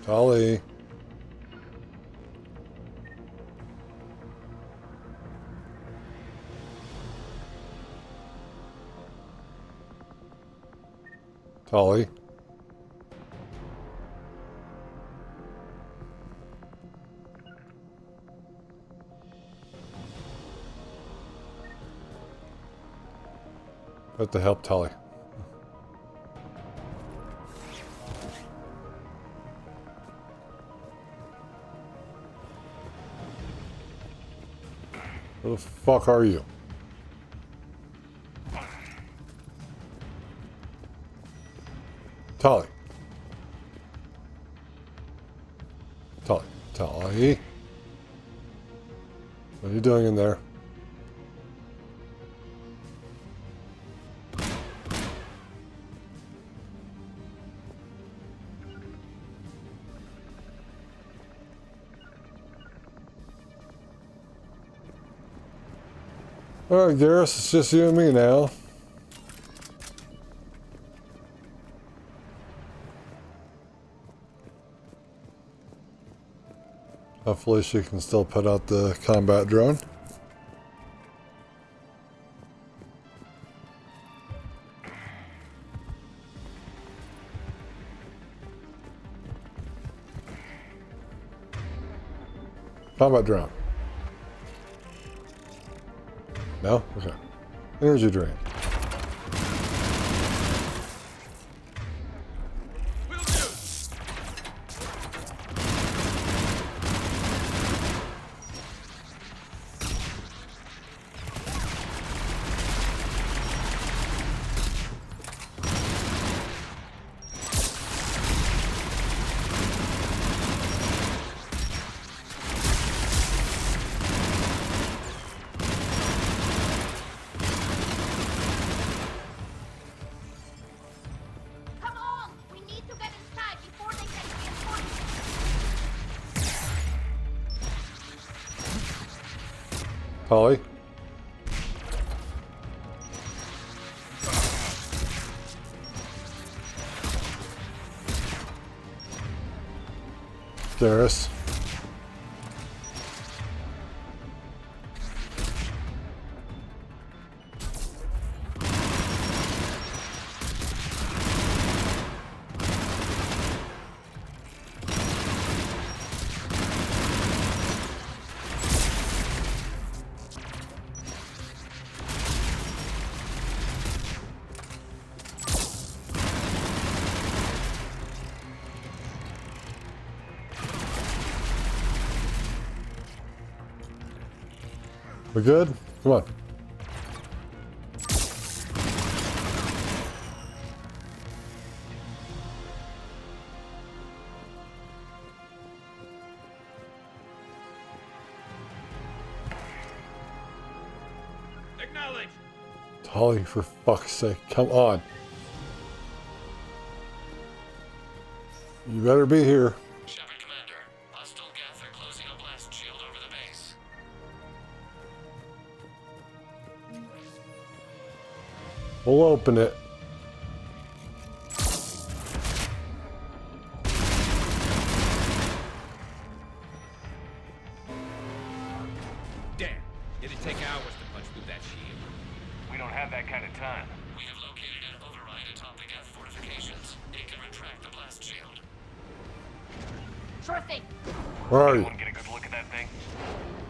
Tali. Tali. Have to help Tully. Who the fuck are you? Tully. Tully. Tully. What are you doing in there? Alright, Garrus, it's just you and me now. Hopefully she can still put out the combat drone. Combat drone. No? Okay. Energy drain. Holly. Garrus. We good? Come on. Acknowledge. Holly, for fuck's sake, come on. You better be here. Shepard, Commander. Hostile Geth are closing a blast shield over the base. We'll open it. Damn. It'd take hours to punch through that shield. We don't have that kind of time. We have located an override atop the Geth fortifications. It can retract the blast shield. Sure thing. Where are you? Anyone get a good look at that thing?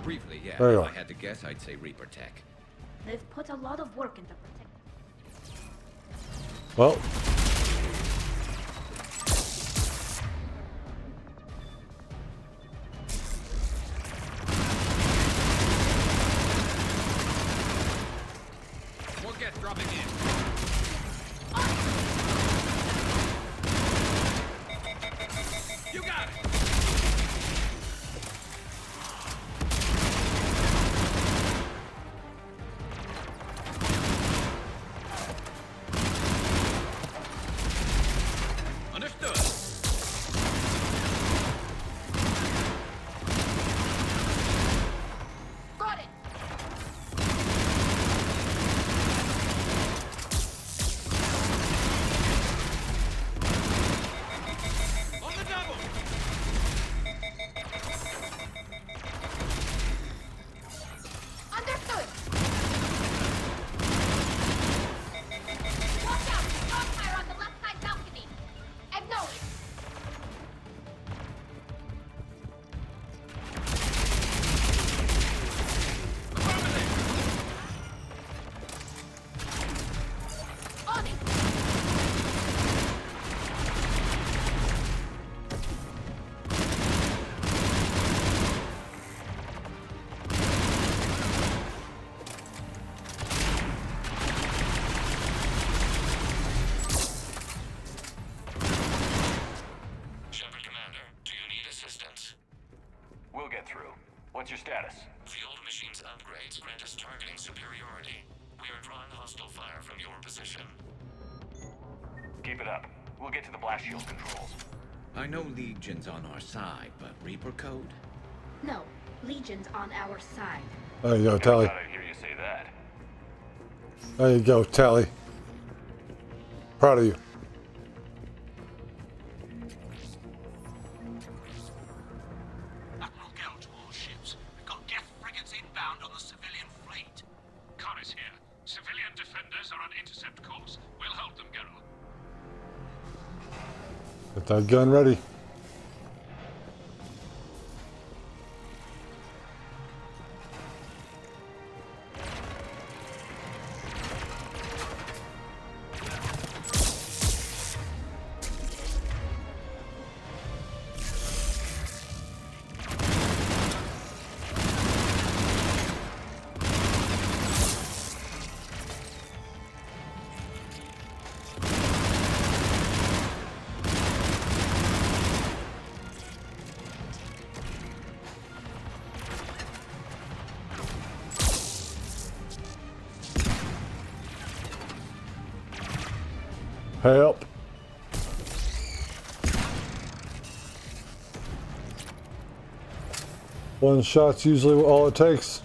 Briefly, yeah. There you If are. I had to guess, I'd say Reaper Tech. They've put a lot of work into protecting. Well. More Geth dropping in. You got it! Understood. Got it. The old machine's upgrades grant us targeting superiority. We are drawing hostile fire from your position. Keep it up. We'll get to the blast shield controls. I know Legion's on our side, but Reaper code? No, Legion's on our side. There you go, Tally. I thought I'd hear you say that. There you go, Tally. Proud of you. Admiral Geth to all ships. We've got Geth frigates inbound on the civilian fleet. Koris here. Civilian defenders are on intercept course. We'll hold them, Geralt. Get that gun ready. Help. One shot's usually all it takes.